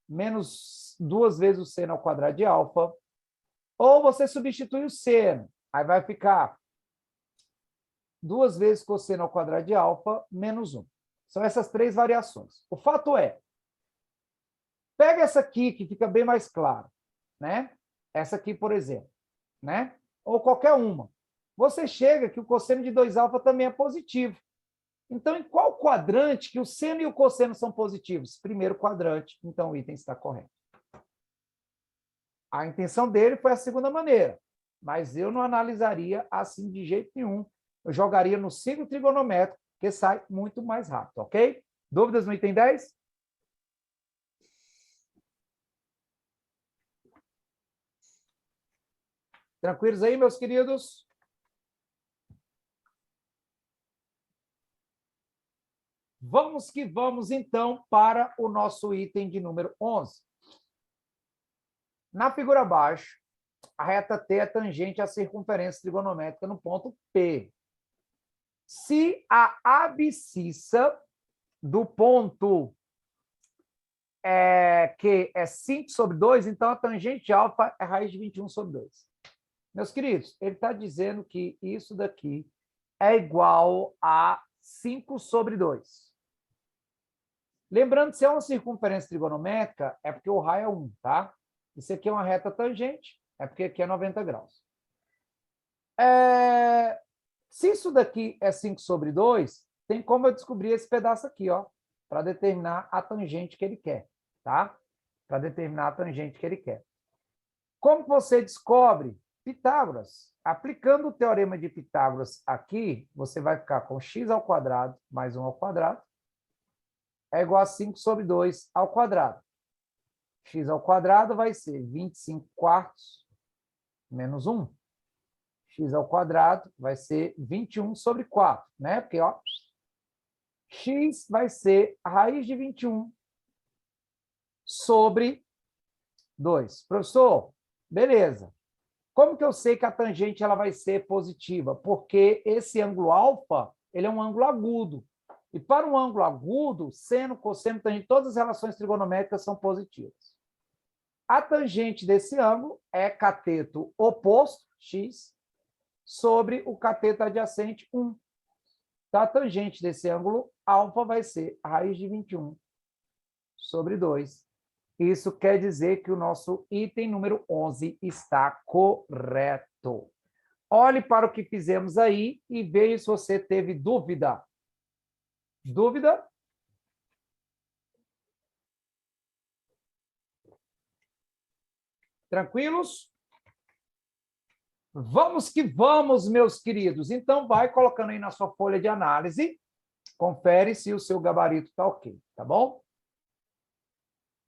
menos 2 vezes o seno ao quadrado de alfa. Ou você substitui o seno. Aí vai ficar 2 vezes cosseno ao quadrado de alfa menos 1. São essas 3 variações. O fato é, pega essa aqui que fica bem mais claro, né? Essa aqui, por exemplo, né? Ou qualquer uma. Você chega que o cosseno de 2α também é positivo. Então, em qual quadrante que o seno e o cosseno são positivos? Primeiro quadrante, então o item está correto. A intenção dele foi a segunda maneira, mas eu não analisaria assim de jeito nenhum. Eu jogaria no signo trigonométrico, que sai muito mais rápido, ok? Dúvidas no item 10? Tranquilos aí, meus queridos? Vamos que vamos, então, para o nosso item de número 11. Na figura abaixo, a reta T é tangente à circunferência trigonométrica no ponto P. Se a abscissa do ponto Q é 5 sobre 2, então a tangente alfa é raiz de 21 sobre 2. Meus queridos, ele está dizendo que isso daqui é igual a 5 sobre 2. Lembrando que se é uma circunferência trigonométrica, é porque o raio é 1, tá? Isso aqui é uma reta tangente, é porque aqui é 90 graus. Se isso daqui é 5 sobre 2, tem como eu descobrir esse pedaço aqui, ó, para determinar a tangente que ele quer, tá? Para determinar a tangente que ele quer. Como você descobre? Pitágoras. Aplicando o teorema de Pitágoras aqui, você vai ficar com x ao quadrado mais 1 ao quadrado é igual a 5 sobre 2 ao quadrado. X ao quadrado vai ser 25 quartos menos 1. X ao quadrado vai ser 21 sobre 4, né? Porque, ó, x vai ser a raiz de 21 sobre 2. Professor, beleza. Como que eu sei que a tangente ela vai ser positiva? Porque esse ângulo alfa, ele é um ângulo agudo. E para um ângulo agudo, seno, cosseno, tangente, todas as relações trigonométricas são positivas. A tangente desse ângulo é cateto oposto, x, sobre o cateto adjacente, 1. Então, a tangente desse ângulo alfa vai ser a raiz de 21 sobre 2. Isso quer dizer que o nosso item número 11 está correto. Olhe para o que fizemos aí e veja se você teve dúvida. Dúvida? Tranquilos? Vamos que vamos, meus queridos. Então, vai colocando aí na sua folha de análise. Confere se o seu gabarito está ok, tá bom?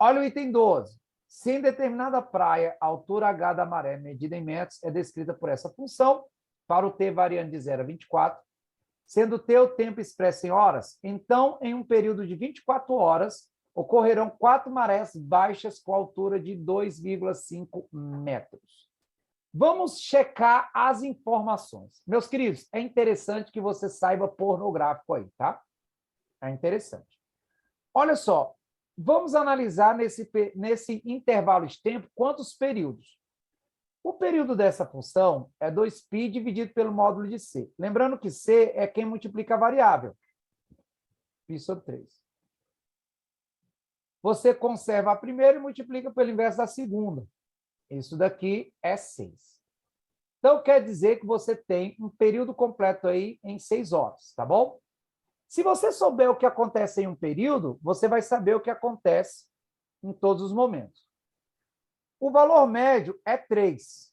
Olha o item 12. Se em determinada praia a altura H da maré medida em metros é descrita por essa função, para o T variando de 0 a 24, sendo T o tempo expresso em horas, então, em um período de 24 horas, ocorrerão 4 marés baixas com altura de 2,5 metros. Vamos checar as informações. Meus queridos, é interessante que você saiba pôr no gráfico aí, tá? É interessante. Olha só, vamos analisar nesse intervalo de tempo quantos períodos. O período dessa função é 2π dividido pelo módulo de C. Lembrando que C é quem multiplica a variável. π sobre 3. Você conserva a primeira e multiplica pelo inverso da segunda. Isso daqui é 6. Então, quer dizer que você tem um período completo aí em 6 horas, tá bom? Se você souber o que acontece em um período, você vai saber o que acontece em todos os momentos. O valor médio é 3.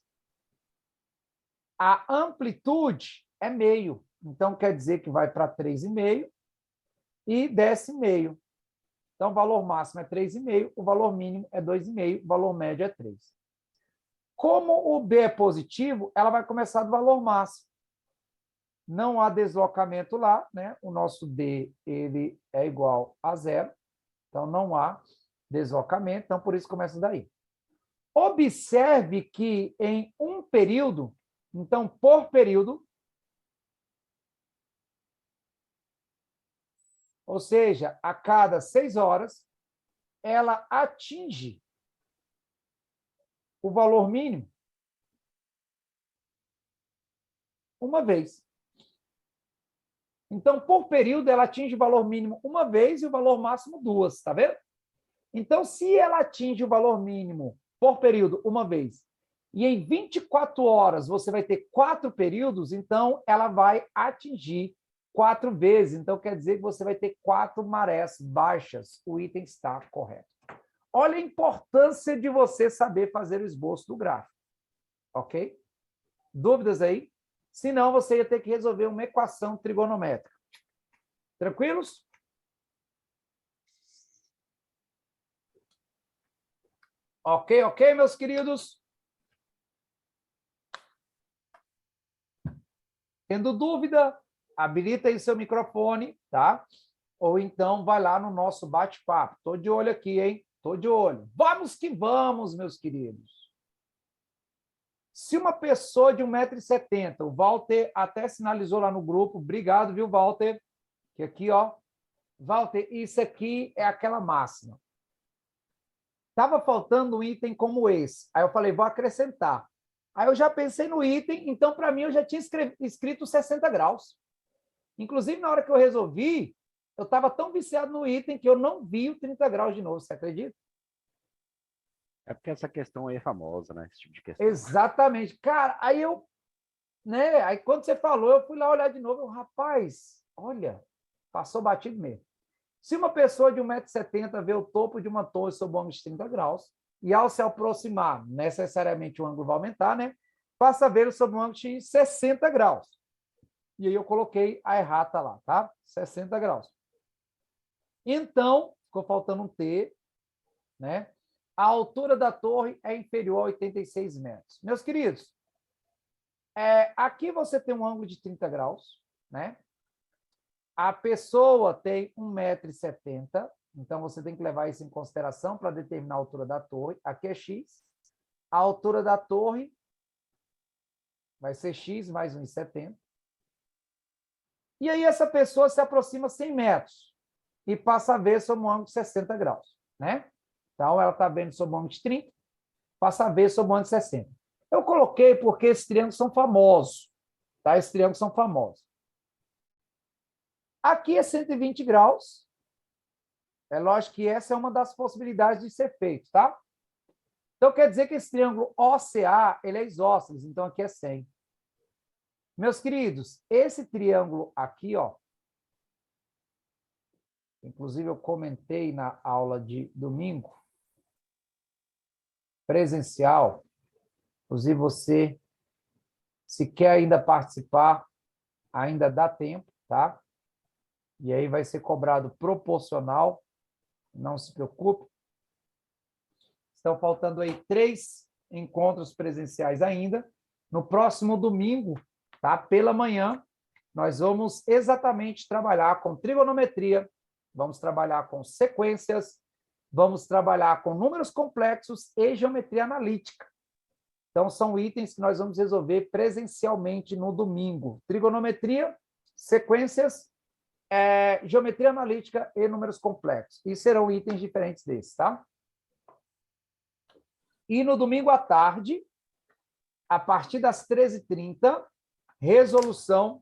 A amplitude é meio. Então, quer dizer que vai para 3,5 e desce meio. Então, o valor máximo é 3,5, o valor mínimo é 2,5, o valor médio é 3. Como o B é positivo, ela vai começar do valor máximo. Não há deslocamento lá, né? O nosso D ele é igual a 0. Então, não há deslocamento. Então, por isso começa daí. Observe que em um período, então, por período, ou seja, a cada 6 horas, ela atinge o valor mínimo uma vez. Então, por período, ela atinge o valor mínimo uma vez e o valor máximo 2, tá vendo? Então, se ela atinge o valor mínimo por período uma vez, e em 24 horas você vai ter 4 períodos, então ela vai atingir 4 vezes. Então, quer dizer que você vai ter 4 marés baixas. O item está correto. Olha a importância de você saber fazer o esboço do gráfico. Ok? Dúvidas aí? Senão, você ia ter que resolver uma equação trigonométrica. Tranquilos? Ok, ok, meus queridos? Tendo dúvida, habilita aí seu microfone, tá? Ou então vai lá no nosso bate-papo. Estou de olho aqui, hein? Estou de olho. Vamos que vamos, meus queridos. Se uma pessoa de 1,70 m, o Walter até sinalizou lá no grupo, obrigado, viu, Walter? Que aqui, ó. Walter, isso aqui é aquela máxima. Estava faltando um item como esse. Aí eu falei, vou acrescentar. Aí eu já pensei no item, então, para mim, eu já tinha escrito 60 graus. Inclusive, na hora que eu resolvi, eu estava tão viciado no item que eu não vi o 30 graus de novo, você acredita? É porque essa questão aí é famosa, né? Esse tipo de questão. Exatamente. Cara, aí eu, né? Aí quando você falou, eu fui lá olhar de novo, rapaz, olha, passou batido mesmo. Se uma pessoa de 1,70 m vê o topo de uma torre sob um ângulo de 30 graus, e ao se aproximar, necessariamente o ângulo vai aumentar, né? Passa a ver sob um ângulo de 60 graus. E aí eu coloquei a errata lá, tá? 60 graus. Então, ficou faltando um T, né? A altura da torre é inferior a 86 metros. Meus queridos, aqui você tem um ângulo de 30 graus, né? A pessoa tem 1,70 m, então você tem que levar isso em consideração para determinar a altura da torre. Aqui é x. A altura da torre vai ser x mais 1,70 m. E aí essa pessoa se aproxima 100 metros e passa a ver sob um ângulo de 60 graus, né? Então, ela está vendo sob um ângulo de 30, passa a ver sob um ângulo de 60. Eu coloquei porque esses triângulos são famosos, tá? Esses triângulos são famosos. Aqui é 120 graus. É lógico que essa é uma das possibilidades de ser feito, tá? Então, quer dizer que esse triângulo OCA, ele é isósceles, então aqui é 100. Meus queridos, esse triângulo aqui, ó, inclusive eu comentei na aula de domingo, presencial, inclusive você, se quer ainda participar, ainda dá tempo, tá? E aí vai ser cobrado proporcional, não se preocupe. Estão faltando aí 3 encontros presenciais ainda. No próximo domingo, tá? Pela manhã, nós vamos exatamente trabalhar com trigonometria, vamos trabalhar com sequências, vamos trabalhar com números complexos e geometria analítica. Então, são itens que nós vamos resolver presencialmente no domingo. Trigonometria, sequências, geometria analítica e números complexos. E serão itens diferentes desses, tá? E no domingo à tarde, a partir das 13h30, resolução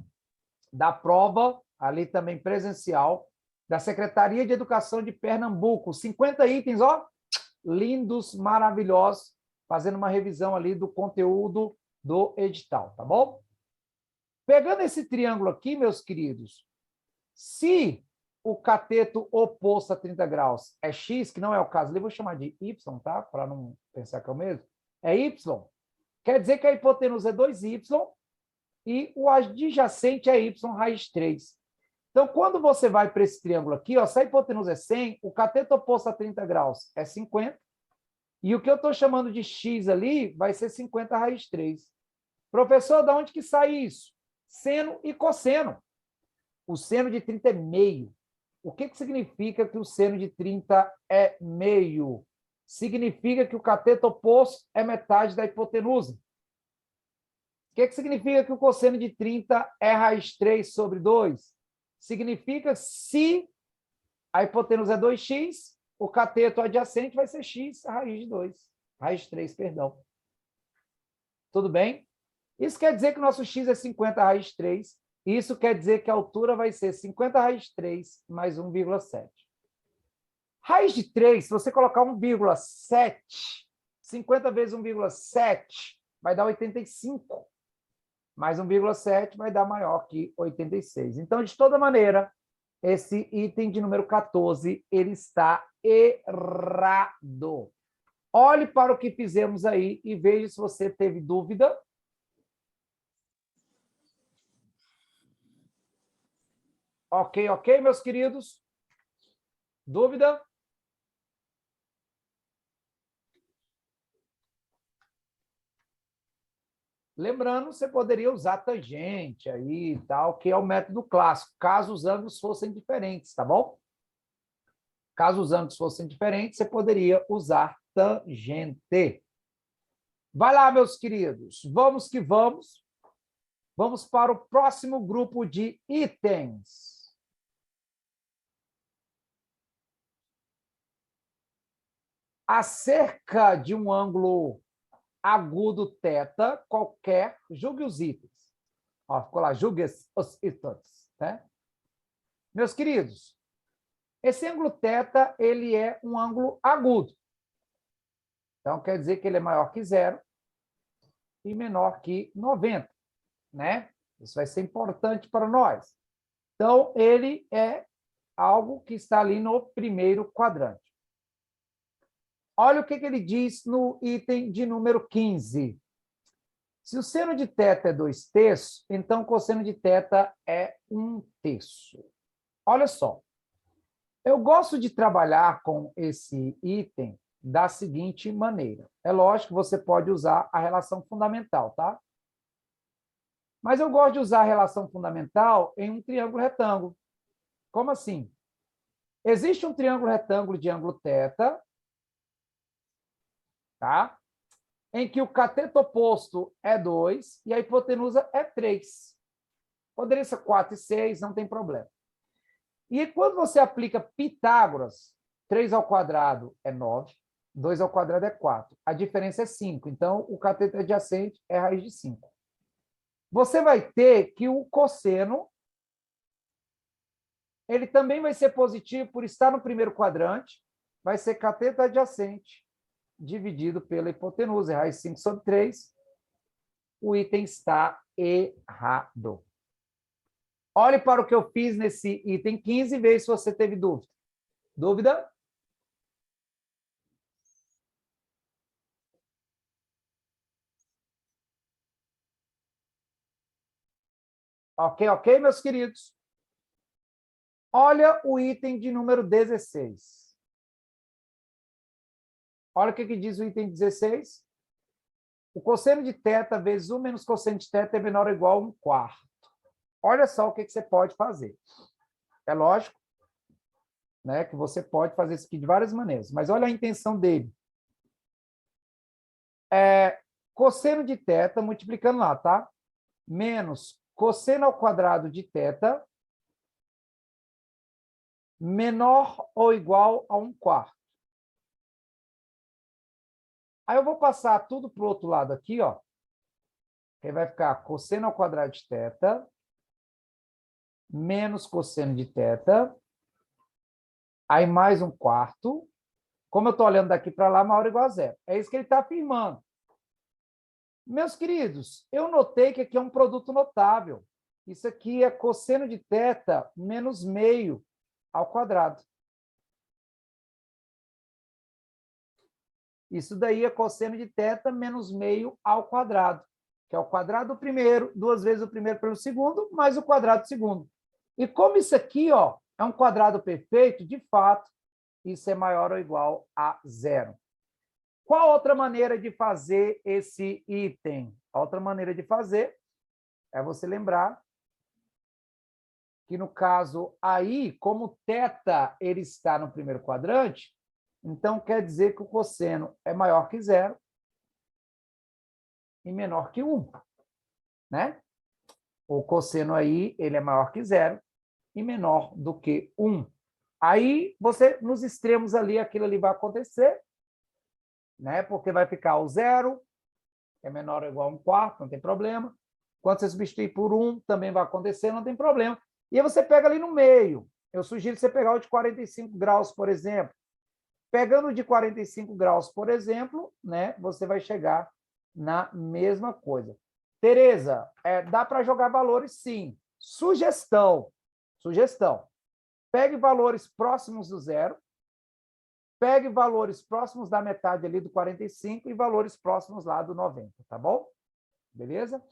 da prova, ali também presencial, da Secretaria de Educação de Pernambuco. 50 itens, ó, lindos, maravilhosos, fazendo uma revisão ali do conteúdo do edital, tá bom? Pegando esse triângulo aqui, meus queridos, se o cateto oposto a 30 graus é x, que não é o caso, eu vou chamar de y, tá? Para não pensar que é o mesmo. É y. Quer dizer que a hipotenusa é 2y e o adjacente é y raiz 3. Então, quando você vai para esse triângulo aqui, ó, se a hipotenusa é 100, o cateto oposto a 30 graus é 50, e o que eu estou chamando de x ali vai ser 50 raiz 3. Professor, de onde que sai isso? Seno e cosseno. O seno de 30 é meio. O que significa que o seno de 30 é meio? Significa que o cateto oposto é metade da hipotenusa. O que significa que o cosseno de 30 é raiz 3 sobre 2? Significa se a hipotenusa é 2x, o cateto adjacente vai ser x raiz de 2. Raiz 3, perdão. Tudo bem? Isso quer dizer que o nosso x é 50 raiz 3. Isso quer dizer que a altura vai ser 50 raiz 3 mais 1,7. Raiz de 3, se você colocar 1,7, 50 vezes 1,7 vai dar 85. Mais 1,7 vai dar maior que 86. Então, de toda maneira, esse item de número 14, ele está errado. Olhe para o que fizemos aí e veja se você teve dúvida. Ok, meus queridos? Dúvida? Lembrando, você poderia usar tangente aí e tal, que é o método clássico, caso os ângulos fossem diferentes, tá bom? Caso os ângulos fossem diferentes, você poderia usar tangente. Vai lá, meus queridos. Vamos que vamos. Vamos para o próximo grupo de itens. Acerca de um ângulo agudo θ, qualquer, julgue os itens. Ó, ficou lá, julgue os itens. Né? Meus queridos, esse ângulo θ, ele é um ângulo agudo. Então, quer dizer que ele é maior que 0 e menor que 90. Né? Isso vai ser importante para nós. Então, ele é algo que está ali no primeiro quadrante. Olha o que ele diz no item de número 15. Se o seno de θ é 2/3, então o cosseno de θ é 1/3. Olha só. Eu gosto de trabalhar com esse item da seguinte maneira. É lógico que você pode usar a relação fundamental, tá? Mas eu gosto de usar a relação fundamental em um triângulo retângulo. Como assim? Existe um triângulo retângulo de ângulo θ, tá? Em que o cateto oposto é 2 e a hipotenusa é 3. Poderia ser 4 e 6, não tem problema. E quando você aplica Pitágoras, 3 ao quadrado é 9, 2 ao quadrado é 4. A diferença é 5. Então, o cateto adjacente é raiz de 5. Você vai ter que o cosseno, ele também vai ser positivo por estar no primeiro quadrante, vai ser cateto adjacente dividido pela hipotenusa, raiz de 5 sobre 3. O item está errado. Olhe para o que eu fiz nesse item 15 e veja se você teve dúvida. Dúvida? Ok, meus queridos? Olha o item de número 16. Olha o que diz o item 16. O cosseno de θ vezes 1 menos cosseno de θ é menor ou igual a 1/4. Olha só o que você pode fazer. É lógico, né, que você pode fazer isso aqui de várias maneiras, mas olha a intenção dele. Cosseno de θ, multiplicando lá, tá? Menos cosseno ao quadrado de θ menor ou igual a 1/4. Aí eu vou passar tudo para o outro lado aqui, ó. Aí vai ficar cosseno ao quadrado de θ menos cosseno de θ, aí mais 1/4. Como eu estou olhando daqui para lá, maior ou igual a zero. É isso que ele está afirmando. Meus queridos, eu notei que aqui é um produto notável. Isso aqui é cosseno de θ menos meio ao quadrado. Isso daí é cosseno de θ menos meio ao quadrado, que é o quadrado do primeiro, 2 vezes o primeiro pelo segundo, mais o quadrado do segundo. E como isso aqui, ó, é um quadrado perfeito, de fato, isso é maior ou igual a zero. Qual outra maneira de fazer esse item? A outra maneira de fazer é você lembrar que, no caso aí, como θ ele está no primeiro quadrante, então quer dizer que o cosseno é maior que zero e menor que 1, né? O cosseno aí, ele é maior que zero e menor do que 1. Aí, você, nos extremos ali, aquilo ali vai acontecer, né? Porque vai ficar o zero, que é menor ou igual a 1/4, não tem problema. Quando você substituir por 1, também vai acontecer, não tem problema. E aí você pega ali no meio. Eu sugiro você pegar o de 45 graus, por exemplo. Pegando o de 45 graus, por exemplo, né, você vai chegar na mesma coisa. Tereza, dá para jogar valores, sim. Sugestão. Pegue valores próximos do zero, pegue valores próximos da metade ali do 45 e valores próximos lá do 90, tá bom? Beleza?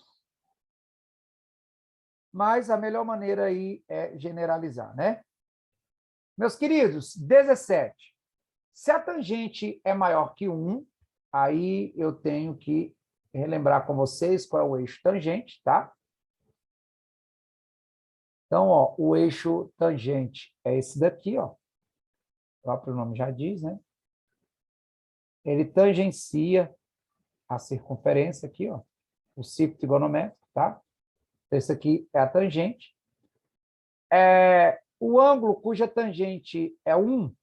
Mas a melhor maneira aí é generalizar, né? Meus queridos, 17. Se a tangente é maior que 1, aí eu tenho que relembrar com vocês qual é o eixo tangente, tá? Então, ó, o eixo tangente é esse daqui, ó. O próprio nome já diz, né? Ele tangencia a circunferência aqui, ó, o círculo trigonométrico, tá? Esse aqui é a tangente. O ângulo cuja tangente é 1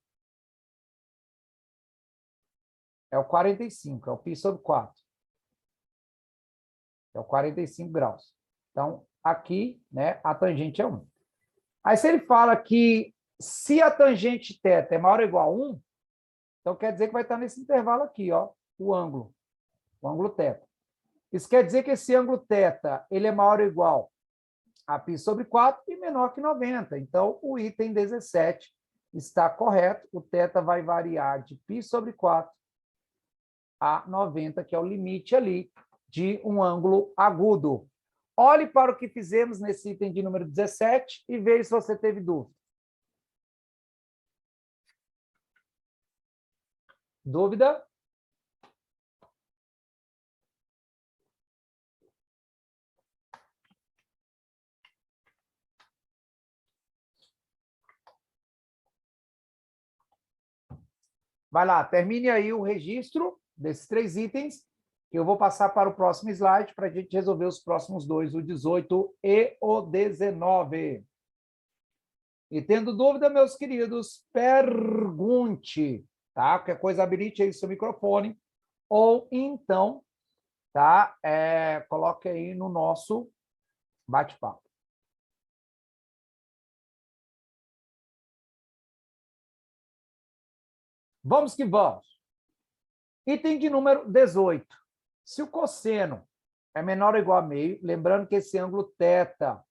é o 45, é o π sobre 4. É o 45 graus. Então, aqui, né, a tangente é 1. Aí, se ele fala que se a tangente θ é maior ou igual a 1, então quer dizer que vai estar nesse intervalo aqui, ó, o ângulo θ. Isso quer dizer que esse ângulo θ ele é maior ou igual a π sobre 4 e menor que 90. Então, o item 17 está correto. O θ vai variar de π sobre 4 a 90, que é o limite ali de um ângulo agudo. Olhe para o que fizemos nesse item de número 17 e veja se você teve dúvida. Dúvida? Vai lá, termine aí o registro desses 3 itens, que eu vou passar para o próximo slide para a gente resolver os próximos 2, o 18 e o 19. E tendo dúvida, meus queridos, pergunte, tá? Qualquer coisa, habilite aí seu microfone, ou então, tá? Coloque aí no nosso bate-papo. Vamos que vamos. Item de número 18. Se o cosseno é menor ou igual a meio, lembrando que esse ângulo θ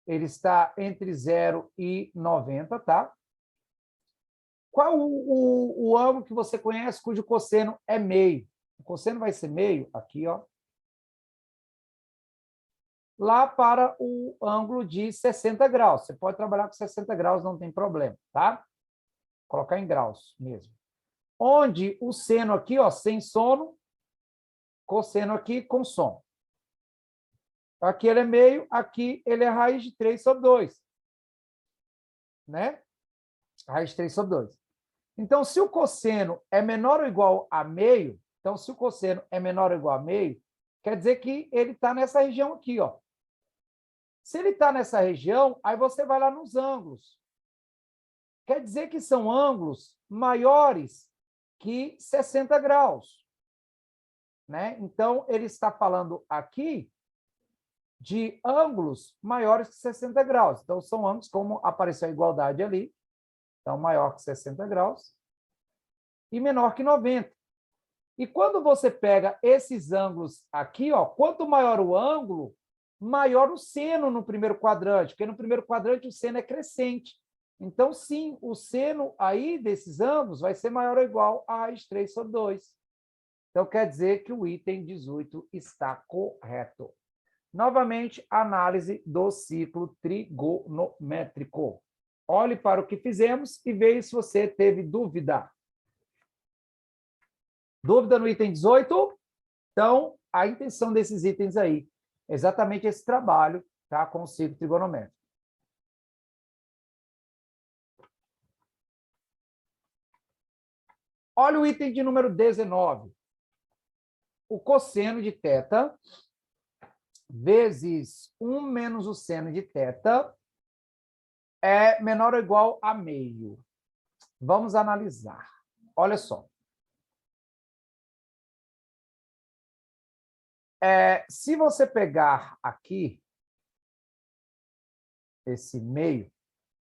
ele está entre 0 e 90, tá? Qual o ângulo que você conhece cujo cosseno é meio? O cosseno vai ser meio aqui, ó. Lá para o ângulo de 60 graus. Você pode trabalhar com 60 graus, não tem problema, tá? Colocar em graus mesmo. onde o seno aqui, ó, sem sono, cosseno aqui com som. Aqui ele é meio, aqui ele é raiz de 3 sobre 2. Né? Raiz de 3 sobre 2. Então, se o cosseno é menor ou igual a meio, então, se o cosseno é menor ou igual a meio, quer dizer que ele está nessa região aqui, ó. Se ele está nessa região, aí você vai lá nos ângulos. Quer dizer que são ângulos maiores que 60 graus. Né? Então, ele está falando aqui de ângulos maiores que 60 graus. Então, são ângulos, como apareceu a igualdade ali, então, maior que 60 graus e menor que 90. E quando você pega esses ângulos aqui, ó, quanto maior o ângulo, maior o seno no primeiro quadrante, porque no primeiro quadrante o seno é crescente. Então, sim, o seno aí desses ângulos vai ser maior ou igual a raiz de 3 sobre 2. Então, quer dizer que o item 18 está correto. Novamente, análise do ciclo trigonométrico. Olhe para o que fizemos e veja se você teve dúvida. Dúvida no item 18? Então, a intenção desses itens aí é exatamente esse trabalho, tá, com o ciclo trigonométrico. Olha o item de número 19. O cosseno de θ vezes 1 menos o seno de θ é menor ou igual a meio. Vamos analisar. Olha só. Se você pegar aqui esse meio,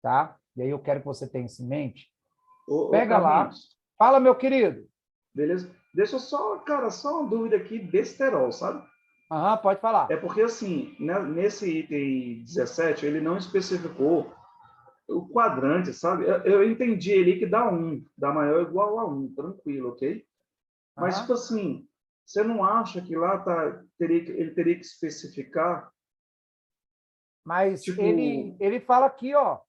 tá? E aí eu quero que você tenha isso em mente. Pega lá. Fala, meu querido. Beleza? Deixa eu só, cara, só uma dúvida aqui, besterol, sabe? Aham, pode falar. É porque, assim, né, nesse item 17, ele não especificou o quadrante, sabe? Eu entendi ali que dá 1, dá maior ou igual a 1, tranquilo, ok? Mas, tipo assim, você não acha que lá ele teria que especificar? Mas tipo... ele fala aqui, ó.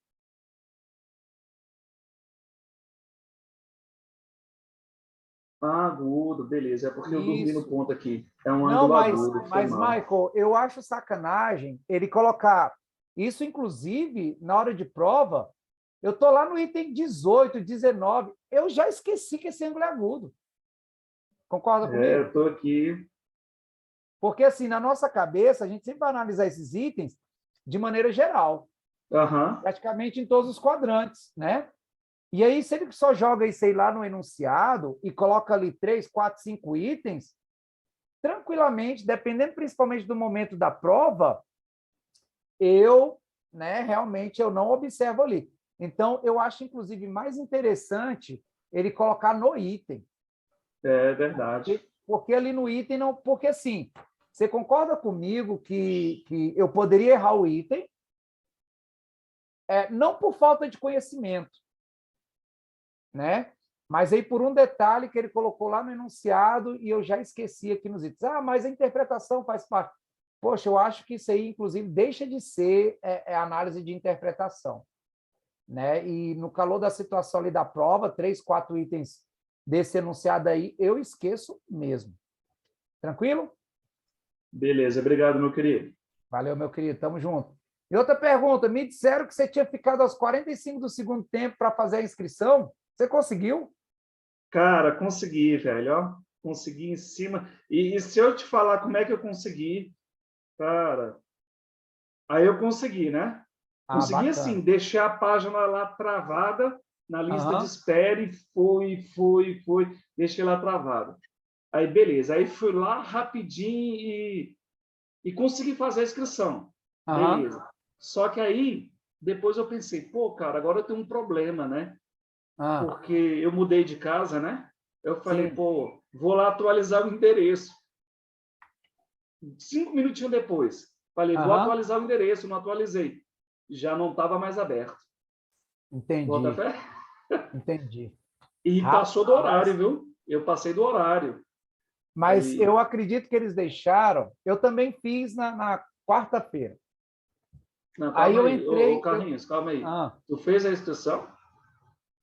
Agudo, beleza. É porque eu dormi no ponto aqui. É um Não, ângulo agudo. mas Michael, eu acho sacanagem ele colocar isso, inclusive, na hora de prova, eu estou lá no item 18, 19, eu já esqueci que esse ângulo é agudo. Concorda comigo? Eu estou aqui. Porque, assim, na nossa cabeça, a gente sempre vai analisar esses itens de maneira geral. Praticamente em todos os quadrantes, né? E aí, se ele só joga isso aí lá no enunciado e coloca ali 3, 4, 5 itens, tranquilamente, dependendo principalmente do momento da prova, realmente eu não observo ali. Então, eu acho, inclusive, mais interessante ele colocar no item. É verdade. Porque ali no item não... Porque, assim, você concorda comigo que eu poderia errar o item, não por falta de conhecimento, né? Mas aí por um detalhe que ele colocou lá no enunciado e eu já esqueci aqui nos itens. Mas a interpretação faz parte. Poxa, eu acho que isso aí, inclusive, deixa de ser análise de interpretação. Né? E no calor da situação ali da prova, 3, 4 itens desse enunciado aí, eu esqueço mesmo. Tranquilo? Beleza, obrigado, meu querido. Valeu, meu querido, tamo junto. E outra pergunta, me disseram que você tinha ficado aos 45 do segundo tempo para fazer a inscrição. Você conseguiu? Cara, consegui, velho, ó. Consegui em cima. E se eu te falar como é que eu consegui, cara, aí eu consegui, né? Consegui, assim, deixar a página lá travada na lista de espera e foi. Deixei lá travada. Aí, beleza. Aí fui lá rapidinho e consegui fazer a inscrição. Beleza. Só que aí, depois eu pensei, pô, cara, agora eu tenho um problema, né? Porque eu mudei de casa, né? Eu falei, pô, vou lá atualizar o endereço. 5 minutinhos depois, falei, vou atualizar o endereço, não atualizei. Já não estava mais aberto. Entendi. Bota fé? Entendi. E passou do horário, viu? Eu passei do horário. Mas eu acredito que eles deixaram. Eu também fiz na quarta-feira. Aí eu entrei. Ô, Carlinhos, calma aí. Tu fez a inscrição?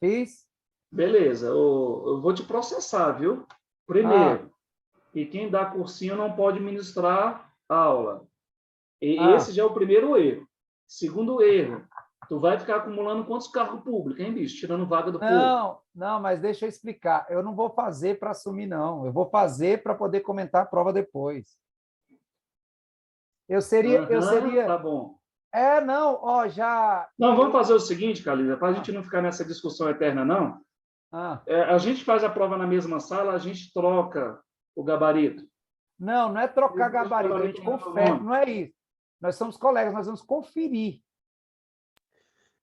Fiz. Beleza, eu vou te processar, viu? Primeiro, que quem dá cursinho não pode ministrar aula. Esse já é o primeiro erro. Segundo erro, tu vai ficar acumulando quantos cargos públicos, hein, bicho? Tirando vaga do povo. Não, mas deixa eu explicar. Eu não vou fazer para assumir, não. Eu vou fazer para poder comentar a prova depois. Eu seria. Tá bom. Não, ó, já. Não, vamos fazer o seguinte, Calisa, para a gente não ficar nessa discussão eterna, não. A gente faz a prova na mesma sala, a gente troca o gabarito. Não é trocar gabarito, a gente confere, não é isso. Nós somos colegas, nós vamos conferir.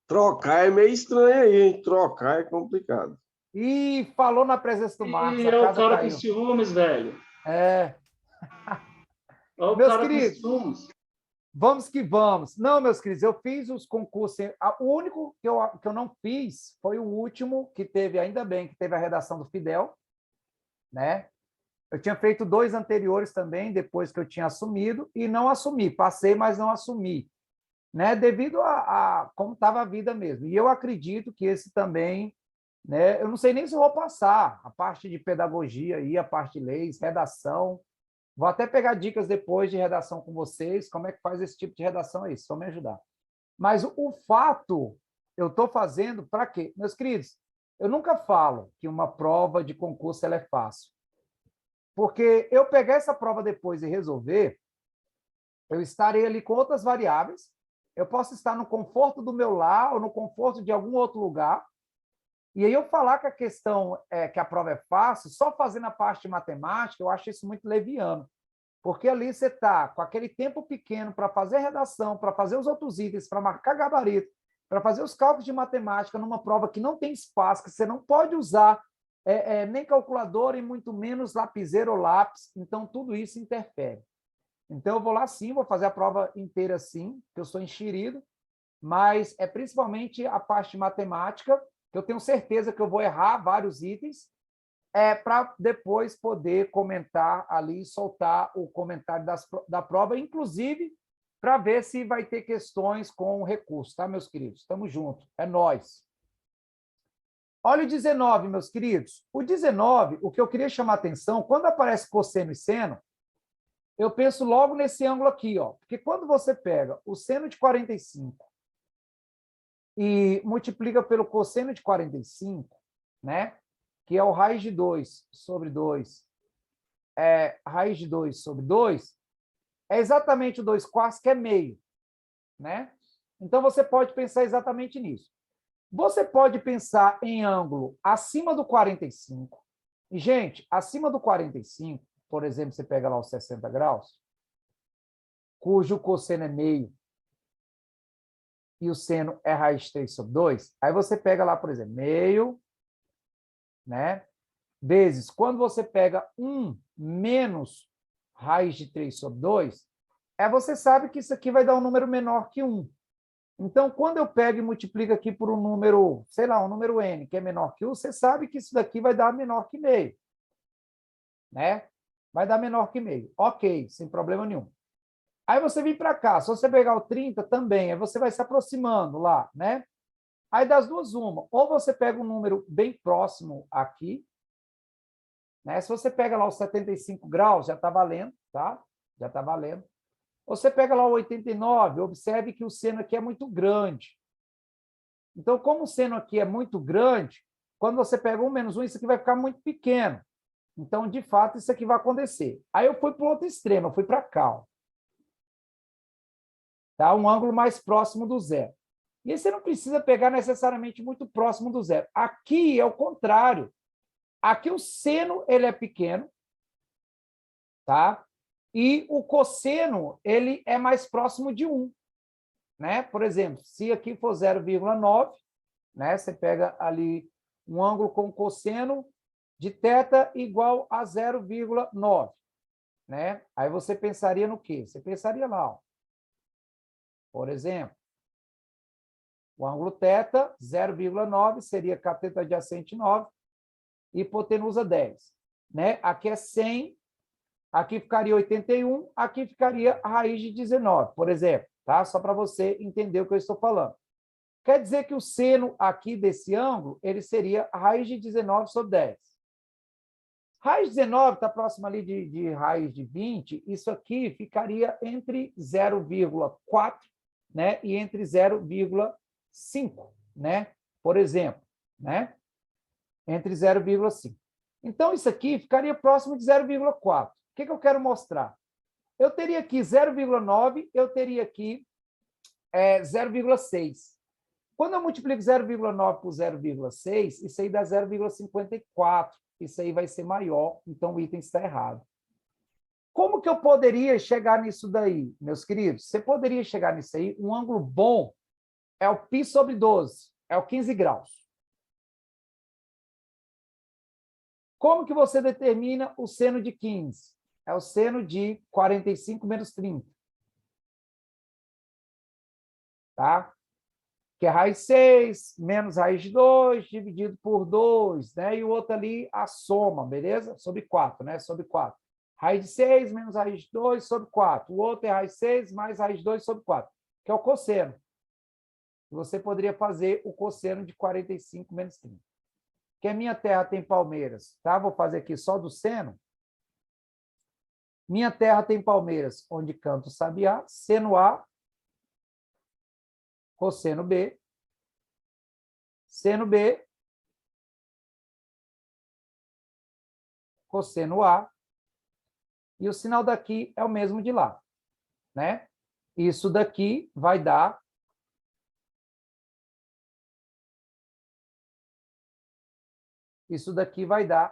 Trocar é meio estranho aí, hein? Trocar é complicado. E falou na presença do Marcos. É o cara com ciúmes, velho. É. Olha o cara com ciúmes. Vamos que vamos. Não, meus queridos, eu fiz os concursos. O único que eu não fiz foi o último que teve, ainda bem, que teve a redação do Fidel, né? Eu tinha feito 2 anteriores também, depois que eu tinha assumido, e não assumi. Passei, mas não assumi, né? Devido a como estava a vida mesmo. E eu acredito que esse também, né? Eu não sei nem se eu vou passar a parte de pedagogia aí, a parte de leis, redação. Vou até pegar dicas depois de redação com vocês, como é que faz esse tipo de redação aí, só me ajudar. Mas o fato, eu estou fazendo para quê? Meus queridos, eu nunca falo que uma prova de concurso ela é fácil. Porque eu pegar essa prova depois e resolver, eu estarei ali com outras variáveis, eu posso estar no conforto do meu lar ou no conforto de algum outro lugar, e aí eu falar que a questão que a prova é fácil, só fazendo a parte de matemática, eu acho isso muito leviano. Porque ali você está com aquele tempo pequeno para fazer redação, para fazer os outros itens, para marcar gabarito, para fazer os cálculos de matemática numa prova que não tem espaço, que você não pode usar nem calculadora e muito menos lapiseira ou lápis. Então, tudo isso interfere. Então, eu vou lá sim, vou fazer a prova inteira sim, que eu sou enxerido, mas é principalmente a parte de matemática, que eu tenho certeza que eu vou errar vários itens, para depois poder comentar ali, soltar o comentário da prova, inclusive para ver se vai ter questões com recurso, tá, meus queridos? Estamos juntos, é nóis. Olha o 19, meus queridos. O 19, o que eu queria chamar a atenção, quando aparece cosseno e seno, eu penso logo nesse ângulo aqui, ó, porque quando você pega o seno de 45 e multiplica pelo cosseno de 45, né? Que é o raiz de 2 sobre 2, raiz de 2 sobre 2, é exatamente o 2/4, que é meio, né? Então, você pode pensar exatamente nisso. Você pode pensar em ângulo acima do 45. E, gente, acima do 45, por exemplo, você pega lá os 60 graus, cujo cosseno é meio, e o seno é raiz de 3 sobre 2, aí você pega lá, por exemplo, meio, né? Vezes, quando você pega 1 menos raiz de 3 sobre 2, você sabe que isso aqui vai dar um número menor que 1. Então, quando eu pego e multiplico aqui por um número, sei lá, um número n, que é menor que 1, você sabe que isso daqui vai dar menor que meio. Né? Vai dar menor que meio. Ok, sem problema nenhum. Aí você vem para cá, se você pegar o 30 também, aí você vai se aproximando lá, né? Aí das duas, uma. Ou você pega um número bem próximo aqui, né? Se você pega lá os 75 graus, já está valendo, tá? Já está valendo. Ou você pega lá o 89, observe que o seno aqui é muito grande. Então, como o seno aqui é muito grande, quando você pega 1 menos 1, isso aqui vai ficar muito pequeno. Então, de fato, isso aqui vai acontecer. Aí eu fui para o outro extremo, eu fui para cá. Ó. Tá? Um ângulo mais próximo do zero. E aí você não precisa pegar necessariamente muito próximo do zero. Aqui é o contrário. Aqui o seno ele é pequeno, tá? E o cosseno ele é mais próximo de 1. Né? Por exemplo, se aqui for 0,9, né? Você pega ali um ângulo com cosseno de θ igual a 0,9. Né? Aí você pensaria no quê? Você pensaria lá, ó. Por exemplo, o ângulo θ, 0,9 seria cateto adjacente 9, hipotenusa 10. Né? Aqui é 100, aqui ficaria 81, aqui ficaria a raiz de 19, por exemplo. Tá? Só para você entender o que eu estou falando. Quer dizer que o seno aqui desse ângulo, ele seria a raiz de 19 sobre 10. Raiz de 19 está próxima ali de raiz de 20, isso aqui ficaria entre 0,4, né, e entre 0,5, né, por exemplo, né, entre 0,5. Então, isso aqui ficaria próximo de 0,4. O que eu quero mostrar? Eu teria aqui 0,9, eu teria aqui 0,6. Quando eu multiplico 0,9 por 0,6, isso aí dá 0,54. Isso aí vai ser maior, então o item está errado. Como que eu poderia chegar nisso daí, meus queridos? Você poderia chegar nisso aí, um ângulo bom é o π sobre 12, é o 15 graus. Como que você determina o seno de 15? É o seno de 45 menos 30. Tá? Que é raiz 6 menos raiz de 2 dividido por 2, né? E o outro ali, a soma, beleza? Sobre 4, né? Sobre 4. Raiz de 6 menos raiz de 2 sobre 4. O outro é raiz de 6 mais raiz de 2 sobre 4, que é o cosseno. Você poderia fazer o cosseno de 45 menos 30. Que a minha terra tem palmeiras, tá? Vou fazer aqui só do seno. Minha terra tem palmeiras, onde canta o sabiá, seno A, cosseno B, seno B, cosseno A, e o sinal daqui é o mesmo de lá, né? Isso daqui vai dar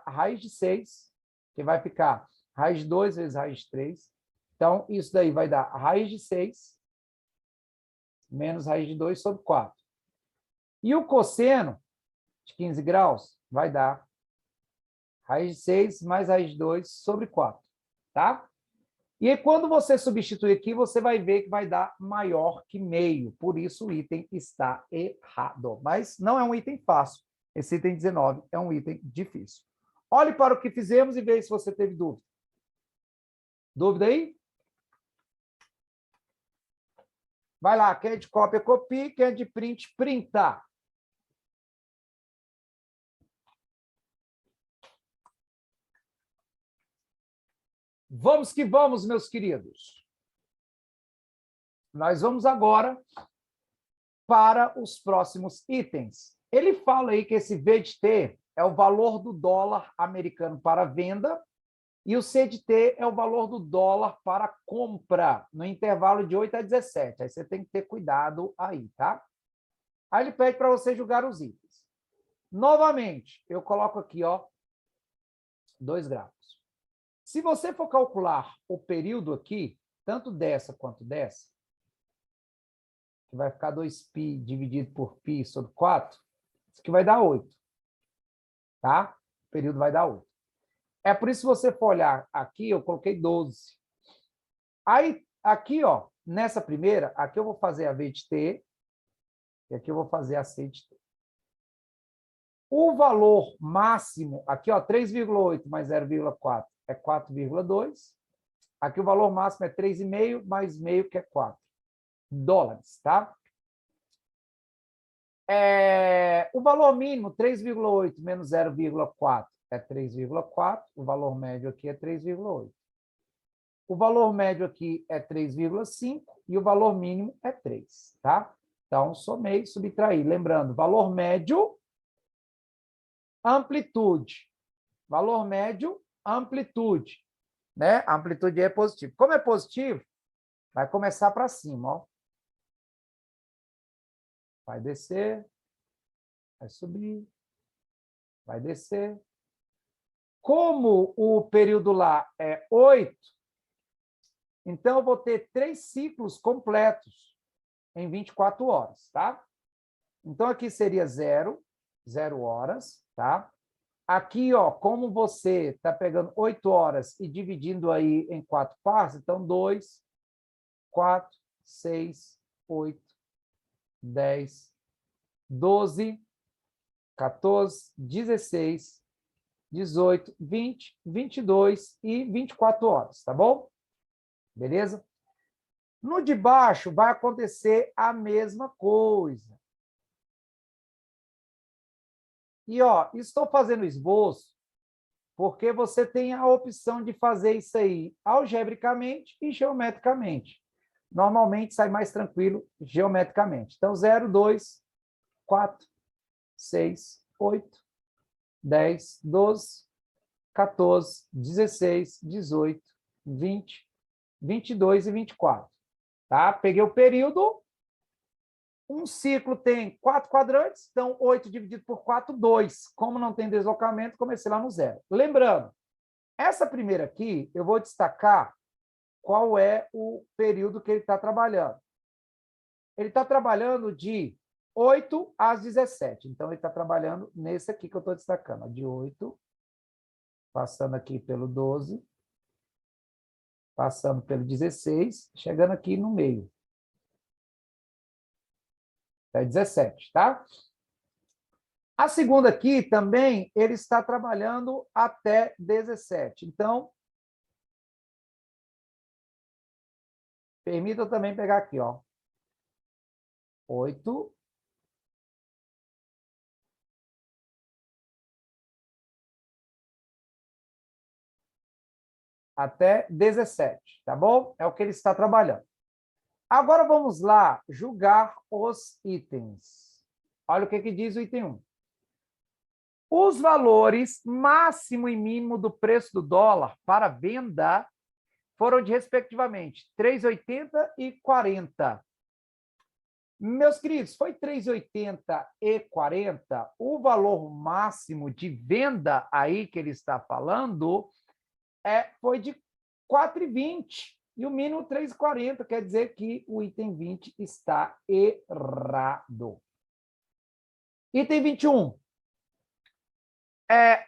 a raiz de 6, que vai ficar raiz de 2 vezes raiz de 3. Então, isso daí vai dar a raiz de 6 menos raiz de 2 sobre 4. E o cosseno de 15 graus vai dar raiz de 6 mais raiz de 2 sobre 4. Tá? E aí, quando você substituir aqui, você vai ver que vai dar maior que meio. Por isso, o item está errado. Mas não é um item fácil. Esse item 19 é um item difícil. Olhe para o que fizemos e veja se você teve dúvida. Dúvida aí? Vai lá, quem é de cópia, copie, quem é de print, printa. Vamos que vamos, meus queridos. Nós vamos agora para os próximos itens. Ele fala aí que esse V de T é o valor do dólar americano para venda e o C de T é o valor do dólar para compra, no intervalo de 8 a 17. Aí você tem que ter cuidado aí, tá? Aí ele pede para você julgar os itens. Novamente, eu coloco aqui, ó, 2 gráficos. Se você for calcular o período aqui, tanto dessa quanto dessa, que vai ficar 2π dividido por π sobre 4, isso aqui vai dar 8. Tá? O período vai dar 8. É por isso que você for olhar aqui, eu coloquei 12. Aí, aqui, ó, nessa primeira, aqui eu vou fazer a V de T, e aqui eu vou fazer a C de T. O valor máximo, aqui, ó, 3,8 mais 0,4 é 4,2. Aqui o valor máximo é 3,5 mais meio, que é 4 dólares, tá? O valor mínimo, 3,8 menos 0,4 é 3,4. O valor médio aqui é 3,8. O valor médio aqui é 3,5 e o valor mínimo é 3, tá? Então, somei, subtraí. Lembrando, valor médio, amplitude. Valor médio, amplitude. Né? A amplitude é positivo. Como é positivo, vai começar para cima, ó. Vai descer, vai subir, vai descer. Como o período lá é 8, então eu vou ter 3 ciclos completos em 24 horas, tá? Então aqui seria 0 horas, tá? Aqui, ó, como você está pegando 8 horas e dividindo aí em 4 partes, então 2, 4, 6, 8, 10, 12, 14, 16, 18, 20, 22 e 24 horas, tá bom? Beleza? No de baixo vai acontecer a mesma coisa. E, ó, estou fazendo esboço porque você tem a opção de fazer isso aí algebricamente e geometricamente. Normalmente sai mais tranquilo geometricamente. Então, 0, 2, 4, 6, 8, 10, 12, 14, 16, 18, 20, 22 e 24. Tá? Peguei o período. Um ciclo tem 4 quadrantes, então 8 dividido por 4, 2. Como não tem deslocamento, comecei lá no zero. Lembrando, essa primeira aqui, eu vou destacar qual é o período que ele está trabalhando. Ele está trabalhando de 8 às 17. Então, ele está trabalhando nesse aqui que eu estou destacando, ó, de 8, passando aqui pelo 12, passando pelo 16, chegando aqui no meio. É 17, tá? A segunda aqui também, ele está trabalhando até 17. Então, permita eu também pegar aqui, ó. 8. Até 17, tá bom? É o que ele está trabalhando. Agora vamos lá julgar os itens. Olha o que diz o item 1. Os valores máximo e mínimo do preço do dólar para venda foram de, respectivamente, 3,80 e 40. Meus queridos, foi 3,80 e 40 o valor máximo de venda aí que ele está falando foi de 4,20 e o mínimo 3,40, quer dizer que o item 20 está errado. Item 21.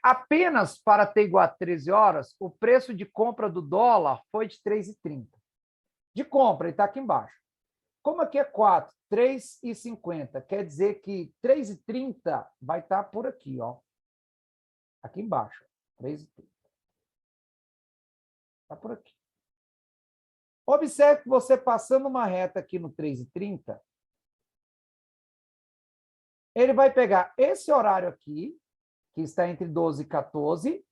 Apenas para ter igual a 13 horas, o preço de compra do dólar foi de 3,30. De compra, ele está aqui embaixo. Como aqui é 4, 3,50, quer dizer que 3,30 vai estar por aqui, ó. Aqui embaixo, 3,30. Está por aqui. Observe que você passando uma reta aqui no 3,30, ele vai pegar esse horário aqui, que está entre 12 e 14,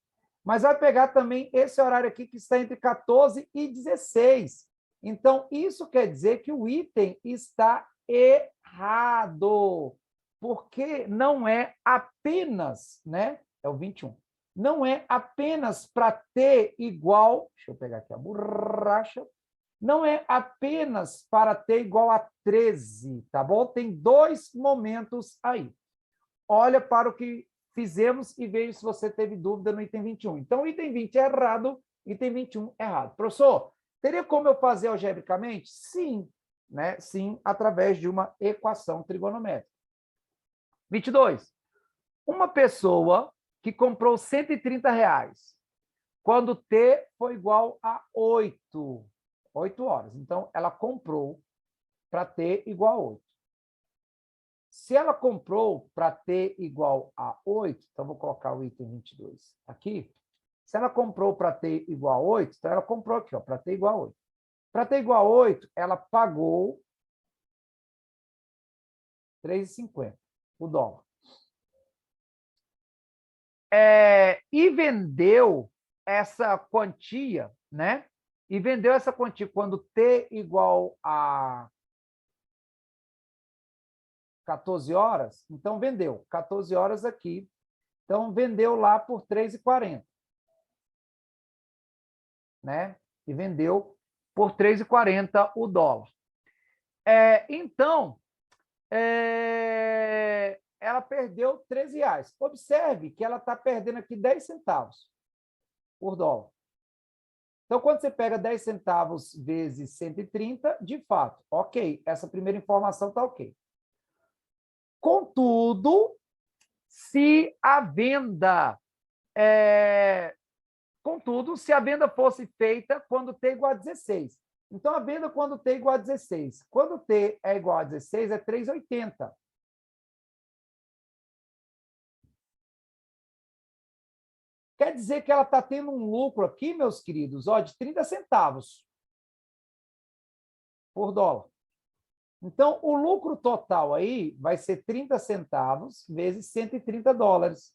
mas vai pegar também esse horário aqui, que está entre 14 e 16. Então, isso quer dizer que o item está errado, porque não é apenas, né? É o 21. Não é apenas para ter igual, deixa eu pegar aqui a borracha, não é apenas para ter igual a 13, tá bom? Tem dois momentos aí. Olha para o que fizemos e veja se você teve dúvida no item 21. Então, o item 20 é errado, item 21 é errado. Professor, teria como eu fazer algebricamente? Sim, né? Sim, através de uma equação trigonométrica. 22. Uma pessoa que comprou R$130, quando T foi igual a 8 horas. Então, ela comprou para T igual a 8. Se ela comprou para T igual a 8, então vou colocar o item 22 aqui. Se ela comprou para T igual a 8, então ela comprou aqui, para T igual a 8. Para T igual a 8, ela pagou R$3,50 o dólar. E vendeu essa quantia, né? E vendeu essa quantia quando T igual a 14 horas, então vendeu 14 horas aqui. Então, vendeu lá por R$3,40. Né? E vendeu por R$3,40 o dólar. Então, ela perdeu R$13. Observe que ela está perdendo aqui 10 centavos por dólar. Então, quando você pega 10 centavos vezes 130, de fato, ok, essa primeira informação está ok. Contudo, se a venda fosse feita quando T é igual a 16. Então, a venda quando T é igual a 16. Quando T é igual a 16, é R$3,80. Quer dizer que ela está tendo um lucro aqui, meus queridos, ó, de 30 centavos por dólar. Então, o lucro total aí vai ser 30 centavos vezes 130 dólares,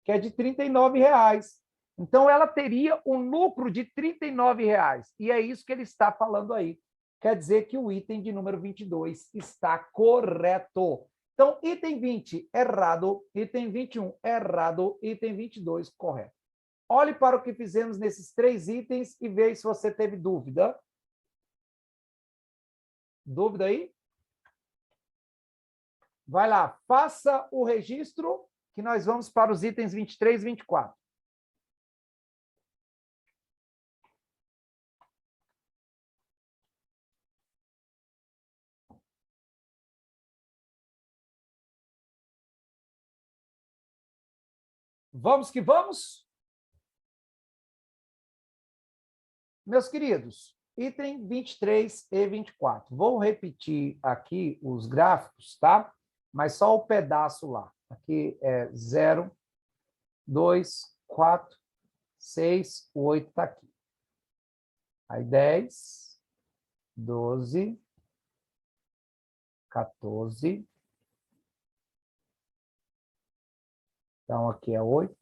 que é de 39 reais. Então, ela teria um lucro de 39 reais. E é isso que ele está falando aí. Quer dizer que o item de número 22 está correto. Então, item 20, errado. Item 21, errado. Item 22, correto. Olhe para o que fizemos nesses 3 itens e veja se você teve dúvida. Dúvida aí? Vai lá, faça o registro, que nós vamos para os itens 23 e 24. Vamos que vamos? Meus queridos, item 23 e 24. Vou repetir aqui os gráficos, tá? Mas só o pedaço lá. Aqui é 0, 2, 4, 6, 8 está aqui. Aí 10, 12, 14. Então, aqui é 8,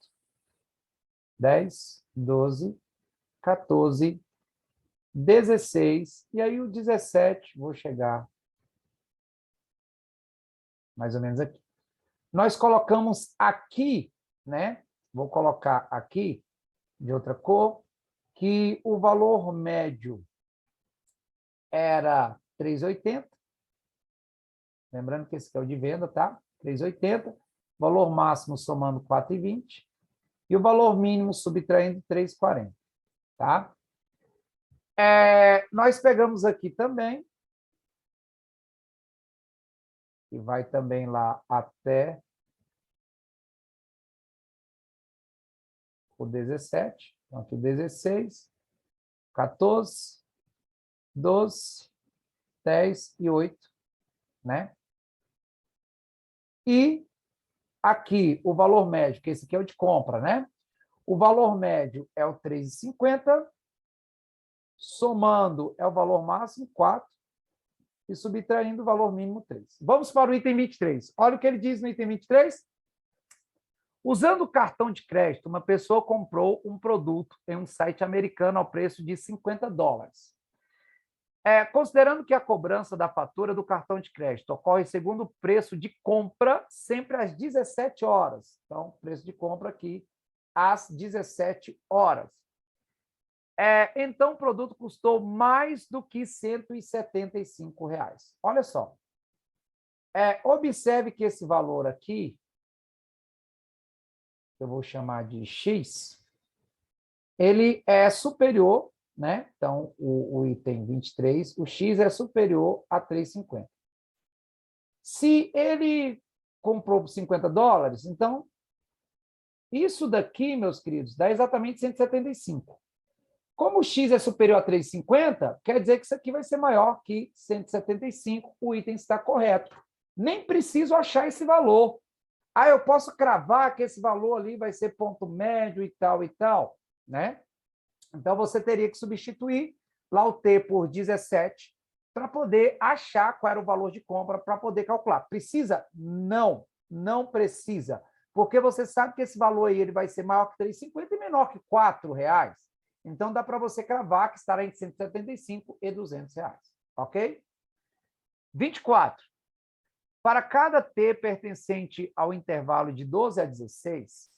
10, 12, 14, 16. E aí o 17, vou chegar mais ou menos aqui. Nós colocamos aqui, né? Vou colocar aqui, de outra cor, que o valor médio era 3,80. Lembrando que esse aqui é o de venda, tá? 3,80. Valor máximo somando 4,20. E o valor mínimo subtraindo 3,40. Tá? Nós pegamos aqui também, e vai também lá até o 17. Então, aqui o 16, 14, 12, 10 e 8, né? E aqui o valor médio, que esse aqui é o de compra, né? O valor médio é o 3,50, somando é o valor máximo, 4, e subtraindo o valor mínimo, 3. Vamos para o item 23. Olha o que ele diz no item 23. Usando o cartão de crédito, uma pessoa comprou um produto em um site americano ao preço de 50 dólares. Considerando que a cobrança da fatura do cartão de crédito ocorre segundo o preço de compra, sempre às 17 horas. Então, preço de compra aqui às 17 horas. Então, o produto custou mais do que R$ 175. Olha só. Observe que esse valor aqui, eu vou chamar de X, ele é superior, né? Então, o item 23, o X é superior a 3,50. Se ele comprou por 50 dólares, então, isso daqui, meus queridos, dá exatamente 175. Como o X é superior a 3,50, quer dizer que isso aqui vai ser maior que 175, o item está correto. Nem preciso achar esse valor. Eu posso cravar que esse valor ali vai ser ponto médio e tal, né? Então, você teria que substituir lá o T por 17 para poder achar qual era o valor de compra, para poder calcular. Precisa? Não, não precisa. Porque você sabe que esse valor aí ele vai ser maior que 3,50 e menor que R$ 4,00. Então, dá para você cravar que estará entre 175 e R$ 200. Ok? 24. Para cada T pertencente ao intervalo de 12 a 16,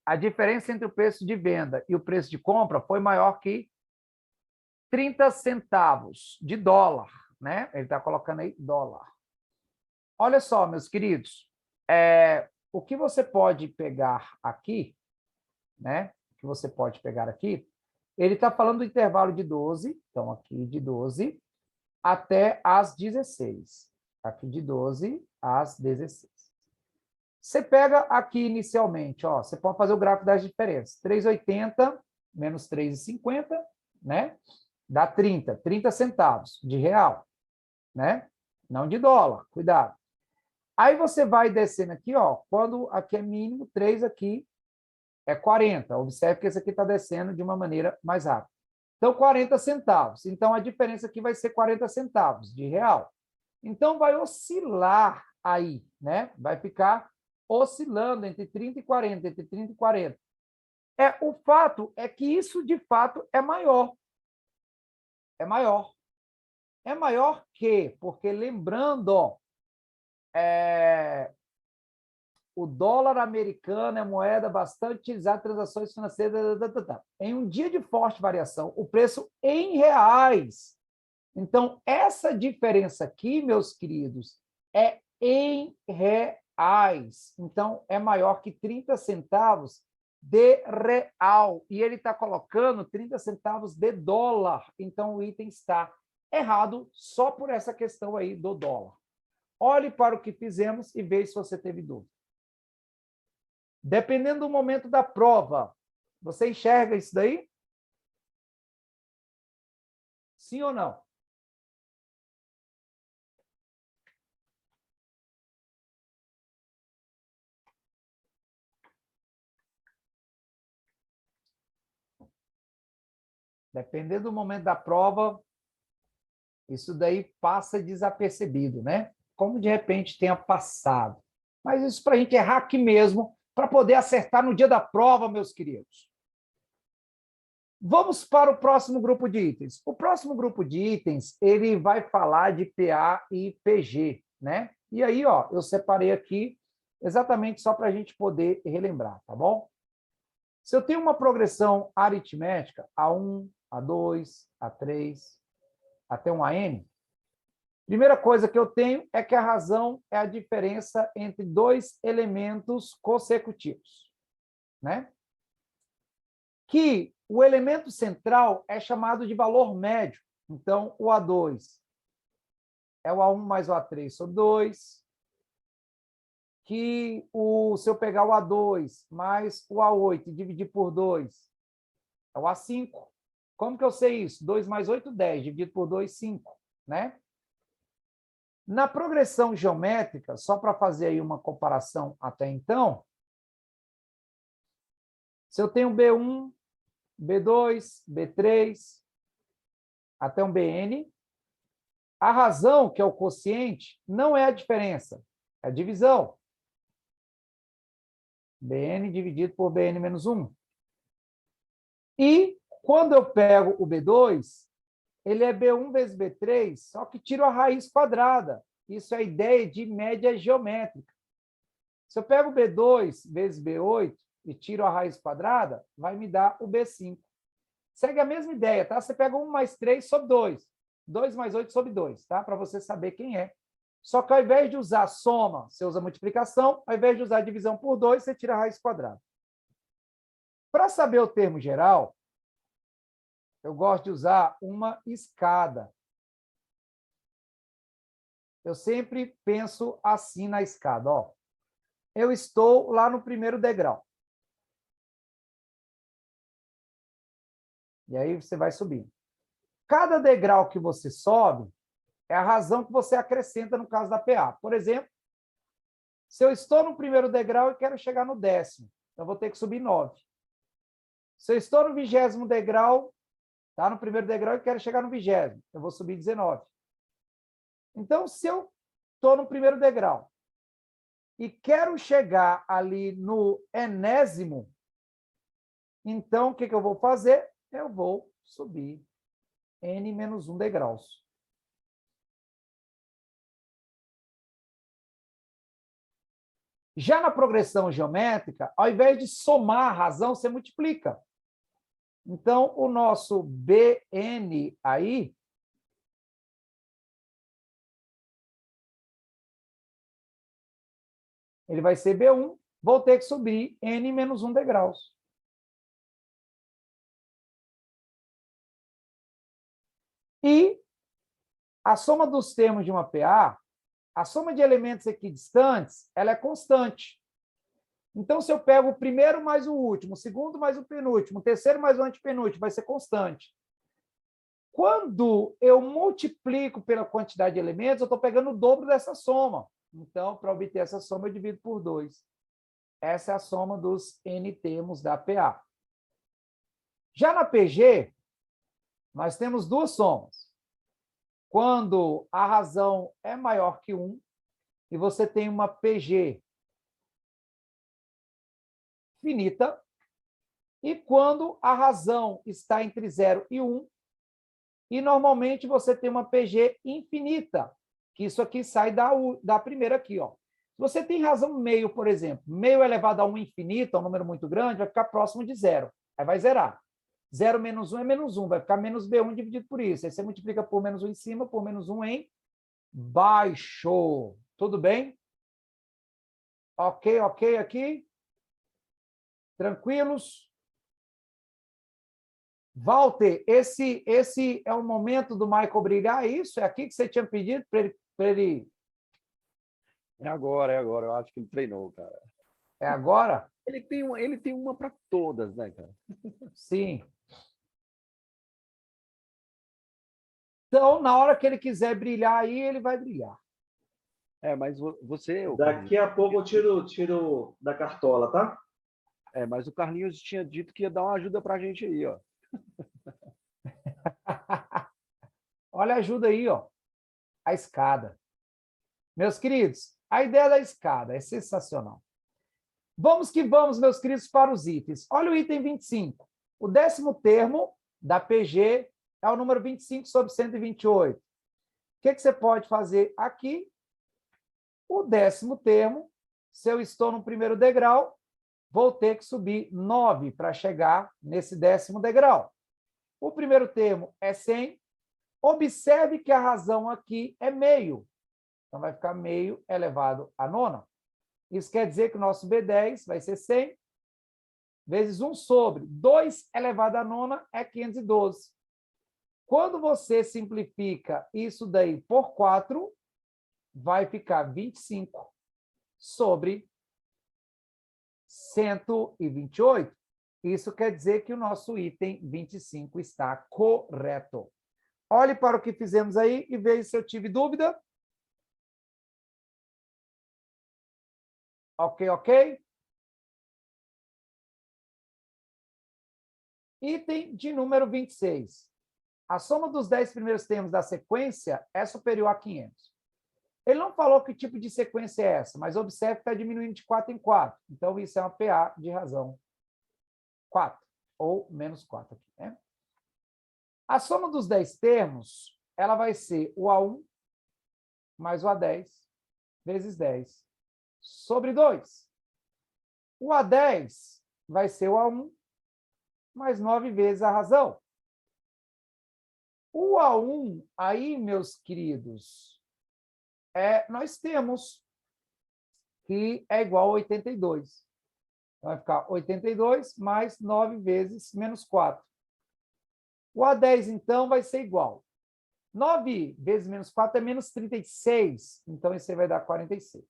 a diferença entre o preço de venda e o preço de compra foi maior que 30 centavos de dólar, né? Ele está colocando aí dólar. Olha só, meus queridos, o que você pode pegar aqui, né? O que você pode pegar aqui, ele está falando do intervalo de 12, então aqui de 12 até as 16. Aqui de 12 às 16. Você pega aqui inicialmente, ó, você pode fazer o gráfico das diferenças. 3,80 menos 3,50, né? Dá 30 centavos de real, né? Não de dólar, cuidado. Aí você vai descendo aqui, ó, quando aqui é mínimo, 3 aqui é 40. Observe que esse aqui está descendo de uma maneira mais rápida. Então, 40 centavos. Então, a diferença aqui vai ser 40 centavos de real. Então, vai oscilar aí, né? Vai ficar oscilando entre 30 e 40, entre 30 e 40. O fato é que isso, de fato, é maior. É maior. É maior que, porque lembrando, ó, o dólar americano é moeda bastante utilizada em transações financeiras. Em um dia de forte variação, o preço em reais. Então, essa diferença aqui, meus queridos, é em reais. Então, é maior que 30 centavos de real. E ele está colocando 30 centavos de dólar. Então, o item está errado só por essa questão aí do dólar. Olhe para o que fizemos e veja se você teve dúvida. Dependendo do momento da prova, você enxerga isso daí? Sim ou não? Dependendo do momento da prova, isso daí passa desapercebido, né? Como de repente tenha passado. Mas isso para a gente errar aqui mesmo, para poder acertar no dia da prova, meus queridos. Vamos para o próximo grupo de itens. O próximo grupo de itens, ele vai falar de PA e PG, né? E aí, ó, eu separei aqui exatamente só para a gente poder relembrar, tá bom? Se eu tenho uma progressão aritmética, A1, A2, A3, até um AN, primeira coisa que eu tenho é que a razão é a diferença entre dois elementos consecutivos, né? Que o elemento central é chamado de valor médio. Então, o A2 é o A1 mais o A3 sobre 2, que se eu pegar o A2 mais o A8 e dividir por 2, é o A5. Como que eu sei isso? 2 mais 8, 10, dividido por 2, 5, né? Na progressão geométrica, só para fazer aí uma comparação até então, se eu tenho B1, B2, B3, até um BN, a razão, que é o quociente, não é a diferença, é a divisão. BN dividido por BN menos 1. E, quando eu pego o B2, ele é B1 vezes B3, só que tiro a raiz quadrada. Isso é a ideia de média geométrica. Se eu pego o B2 vezes B8 e tiro a raiz quadrada, vai me dar o B5. Segue a mesma ideia, tá? Você pega 1 mais 3 sobre 2. 2 mais 8 sobre 2, tá? Para você saber quem é. Só que ao invés de usar soma, você usa multiplicação. Ao invés de usar divisão por 2, você tira a raiz quadrada. Para saber o termo geral, eu gosto de usar uma escada. Eu sempre penso assim na escada, ó. Eu estou lá no primeiro degrau. E aí você vai subindo. Cada degrau que você sobe é a razão que você acrescenta no caso da PA. Por exemplo, se eu estou no primeiro degrau e quero chegar no 10º, eu vou ter que subir 9. Se eu estou no 20º degrau, tá no primeiro degrau e quero chegar no 20º, eu vou subir 19. Então, se eu estou no primeiro degrau e quero chegar ali no 1º, então o que eu vou fazer? Eu vou subir n menos 1 degraus. Já na progressão geométrica, ao invés de somar a razão, você multiplica. Então, o nosso BN aí ele vai ser B1, vou ter que subir n menos 1 degraus. E a soma dos termos de uma PA, a soma de elementos equidistantes, ela é constante. Então, se eu pego o primeiro mais o último, o segundo mais o penúltimo, o terceiro mais o antepenúltimo, vai ser constante. Quando eu multiplico pela quantidade de elementos, eu estou pegando o dobro dessa soma. Então, para obter essa soma, eu divido por 2. Essa é a soma dos n termos da PA. Já na PG, nós temos duas somas. quando a razão é maior que 1 e você tem uma PG finita, e quando a razão está entre 0 e 1, e normalmente você tem uma PG infinita, que isso aqui sai da primeira aqui, ó. Se você tem razão meio, por exemplo, meio elevado a 1 infinito, é um número muito grande, vai ficar próximo de 0. Aí vai zerar. 0 menos 1 é menos 1, vai ficar menos B1 dividido por isso. Aí você multiplica por menos 1 em cima, por menos 1 em baixo. Tudo bem? Ok, ok aqui? Tranquilos? Walter, esse é o momento do Michael brilhar, é isso? É aqui que você tinha pedido para ele... É agora. Eu acho que ele treinou, cara. É agora? Ele tem uma para todas, né, cara? Sim. Então, na hora que ele quiser brilhar aí, ele vai brilhar. Mas você... Daqui a pouco eu tiro da cartola, tá? Mas o Carlinhos tinha dito que ia dar uma ajuda pra gente aí, ó. Olha a ajuda aí, ó. A escada. Meus queridos, a ideia da escada é sensacional. Vamos que vamos, meus queridos, para os itens. Olha o item 25. O 10º termo da PG é o número 25 sobre 128. O que você pode fazer aqui? O 10º termo, se eu estou no primeiro degrau, vou ter que subir 9 para chegar nesse 10º degrau. O primeiro termo é 100. Observe que a razão aqui é meio. Então, vai ficar meio elevado a nona. Isso quer dizer que o nosso B10 vai ser 100 vezes 1 sobre 2 elevado a nona é 512. Quando você simplifica isso daí por 4, vai ficar 25 sobre 128. Isso quer dizer que o nosso item 25 está correto. Olhe para o que fizemos aí e veja se eu tive dúvida. Ok, ok? Item de número 26. A soma dos 10 primeiros termos da sequência é superior a 500. Ele não falou que tipo de sequência é essa, mas observe que está diminuindo de 4 em 4. Então, isso é uma PA de razão 4, ou menos 4 aqui, né? A soma dos 10 termos, ela vai ser o A1 mais o A10 vezes 10 sobre 2. O A10 vai ser o A1 mais 9 vezes a razão. O A1, aí, meus queridos, nós temos que é igual a 82. Então, vai ficar 82 mais 9 vezes menos 4. O A10, então, vai ser igual. 9 vezes menos 4 é menos 36. Então, isso aí vai dar 46.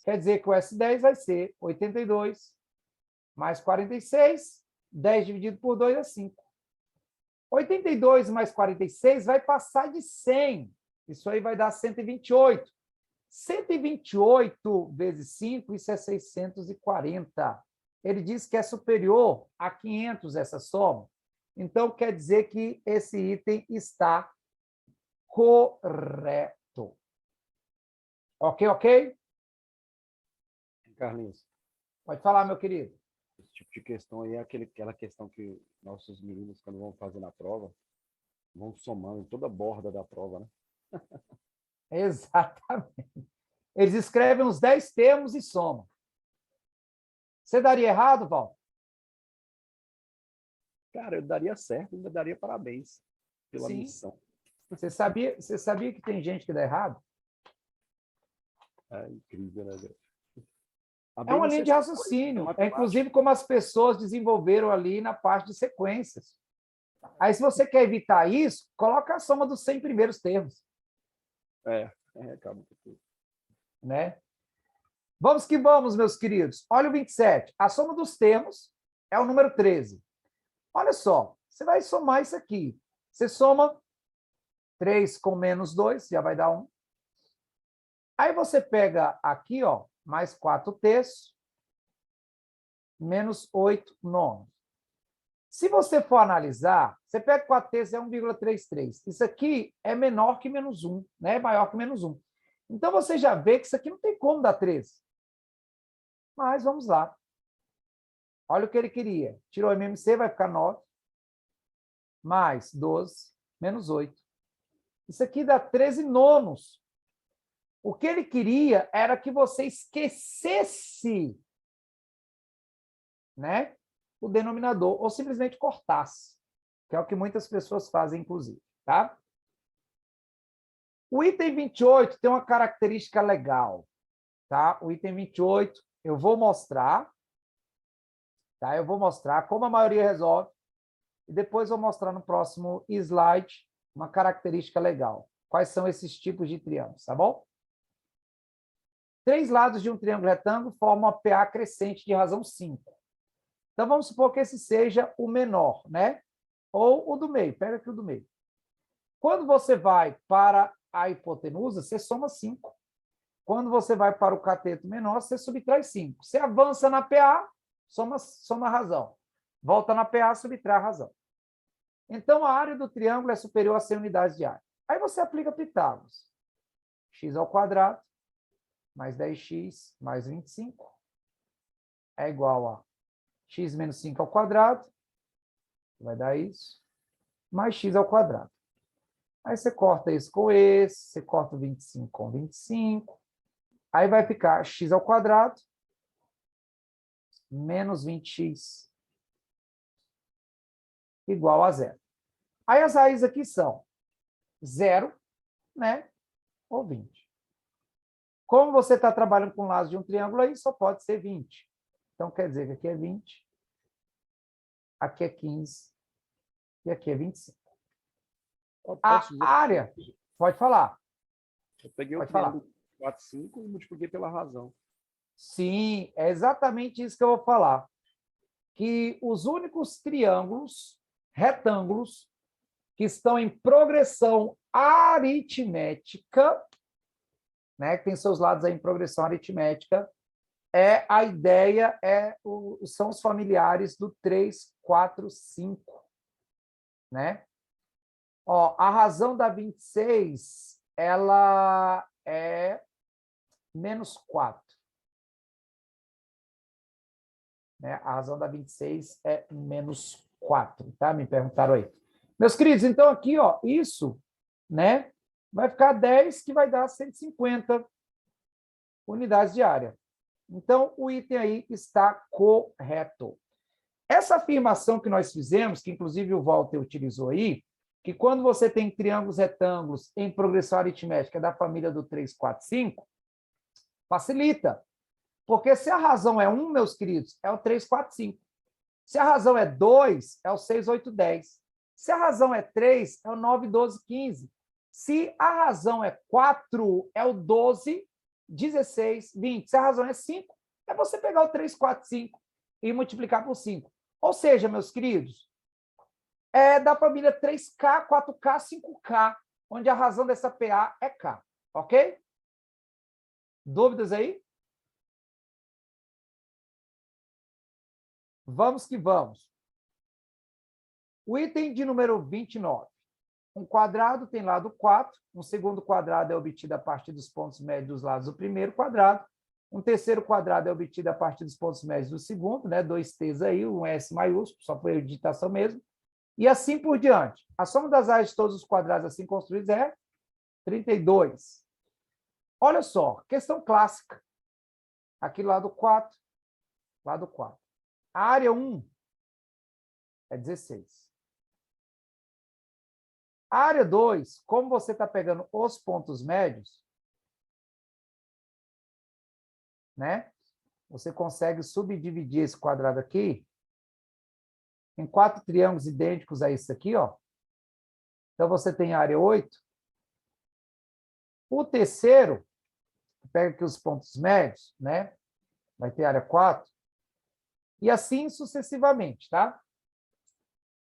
Quer dizer que o S10 vai ser 82 mais 46. 10 dividido por 2 é 5. 82 mais 46 vai passar de 100. Isso aí vai dar 128. 128 vezes 5, isso é 640. Ele diz que é superior a 500 essa soma. Então, quer dizer que esse item está correto. Ok, ok? Carlinhos, Pode falar, meu querido. esse tipo de questão aí é aquela questão que nossos meninos, quando vão fazer na prova, vão somando em toda a borda da prova, né? Exatamente. Eles escrevem os 10 termos e somam. Você daria errado, Val? Cara, eu daria certo, ainda daria parabéns pela Sim. missão. Você sabia que tem gente que dá errado? É incrível, né, velho? É uma linha de raciocínio. É inclusive como as pessoas desenvolveram ali na parte de sequências. Aí, se você quer evitar isso, coloca a soma dos 100 primeiros termos. Acaba com tudo. Né? Vamos que vamos, meus queridos. Olha o 27. A soma dos termos é o número 13. Olha só, você vai somar isso aqui. Você soma 3 com menos 2, já vai dar 1. Aí você pega aqui, ó, mais 4 terços, menos 8 nonos. Se você for analisar, você pega 4/3 é 1,33. Isso aqui é menor que menos 1, né? É maior que menos 1. Então, você já vê que isso aqui não tem como dar 13. Mas vamos lá. Olha o que ele queria. Tirou o MMC, vai ficar 9. Mais 12, menos 8. Isso aqui dá 13 nonos. O que ele queria era que você esquecesse, né, o denominador, ou simplesmente cortasse, que é o que muitas pessoas fazem, inclusive. Tá? O item 28 tem uma característica legal. Tá? O item 28, eu vou mostrar. Tá? Eu vou mostrar como a maioria resolve. E depois vou mostrar no próximo slide uma característica legal. Quais são esses tipos de triângulos, tá bom? 3 lados de um triângulo retângulo formam uma PA crescente de razão 5. Então, vamos supor que esse seja o menor, né? Ou o do meio. Pega aqui o do meio. Quando você vai para a hipotenusa, você soma 5. Quando você vai para o cateto menor, você subtrai 5. Você avança na PA, soma a razão. Volta na PA, subtrai a razão. Então, a área do triângulo é superior a 100 unidades de área. Aí você aplica Pitágoras. X ao quadrado mais 10x mais 25 é igual a x menos 5 ao quadrado, vai dar isso, mais x ao quadrado. Aí você corta isso com esse, você corta o 25 com 25, aí vai ficar x ao quadrado menos 20x igual a 0. Aí as raízes aqui são 0, né, ou 20. Como você está trabalhando com lados de um triângulo aí, só pode ser 20. Então, quer dizer que aqui é 20, aqui é 15 e aqui é 25. A área, pode falar. Eu peguei Pode o falar. triângulo 4, 5 e multipliquei pela razão. Sim, é exatamente isso que eu vou falar. Que os únicos triângulos, retângulos, que estão em progressão aritmética, né, que tem seus lados aí em progressão aritmética, a ideia são os familiares do 3, 4, 5. Né? Ó, a razão da 26, ela é menos 4. Né? A razão da 26 é menos 4. Tá? Me perguntaram aí. Meus queridos, então aqui, ó, isso, né, vai ficar 10, que vai dar 150 unidades de área. Então, o item aí está correto. Essa afirmação que nós fizemos, que inclusive o Walter utilizou aí, que quando você tem triângulos retângulos em progressão aritmética da família do 3, 4, 5, facilita. Porque se a razão é 1, meus queridos, é o 3, 4, 5. Se a razão é 2, é o 6, 8, 10. Se a razão é 3, é o 9, 12, 15. Se a razão é 4, é o 12, 16, 20. Se a razão é 5, é você pegar o 3, 4, 5 e multiplicar por 5. Ou seja, meus queridos, é da família 3K, 4K, 5K, onde a razão dessa PA é K. Ok? Dúvidas aí? Vamos que vamos. O item de número 29. Um quadrado tem lado 4, um segundo quadrado é obtido a partir dos pontos médios dos lados do primeiro quadrado, um terceiro quadrado é obtido a partir dos pontos médios do segundo, né? 2 T's aí, um S maiúsculo, só por digitação mesmo, e assim por diante. A soma das áreas de todos os quadrados assim construídos é 32. Olha só, questão clássica. Aqui lado 4, lado 4. A área 1 é 16. A área 2, como você está pegando os pontos médios, né? Você consegue subdividir esse quadrado aqui em 4 triângulos idênticos a esse aqui, ó. Então, você tem a área 8. O terceiro, pega aqui os pontos médios, né? Vai ter a área 4. E assim sucessivamente, tá?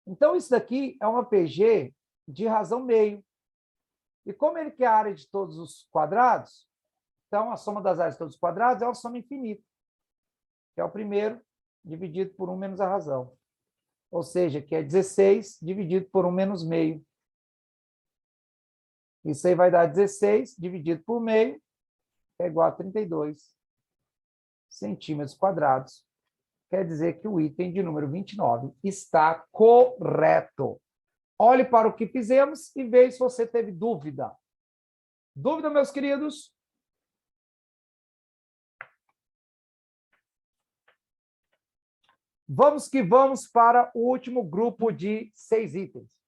Então, isso daqui é uma PG de razão meio. E como ele quer a área de todos os quadrados, então a soma das áreas de todos os quadrados é uma soma infinita, que é o primeiro dividido por 1 menos a razão. ou seja, que é 16 dividido por 1 menos meio. Isso aí vai dar 16 dividido por meio, que é igual a 32 centímetros quadrados. Quer dizer que o item de número 29 está correto. Olhe para o que fizemos e veja se você teve dúvida. Dúvida, meus queridos? Vamos que vamos para o último grupo de 6 itens.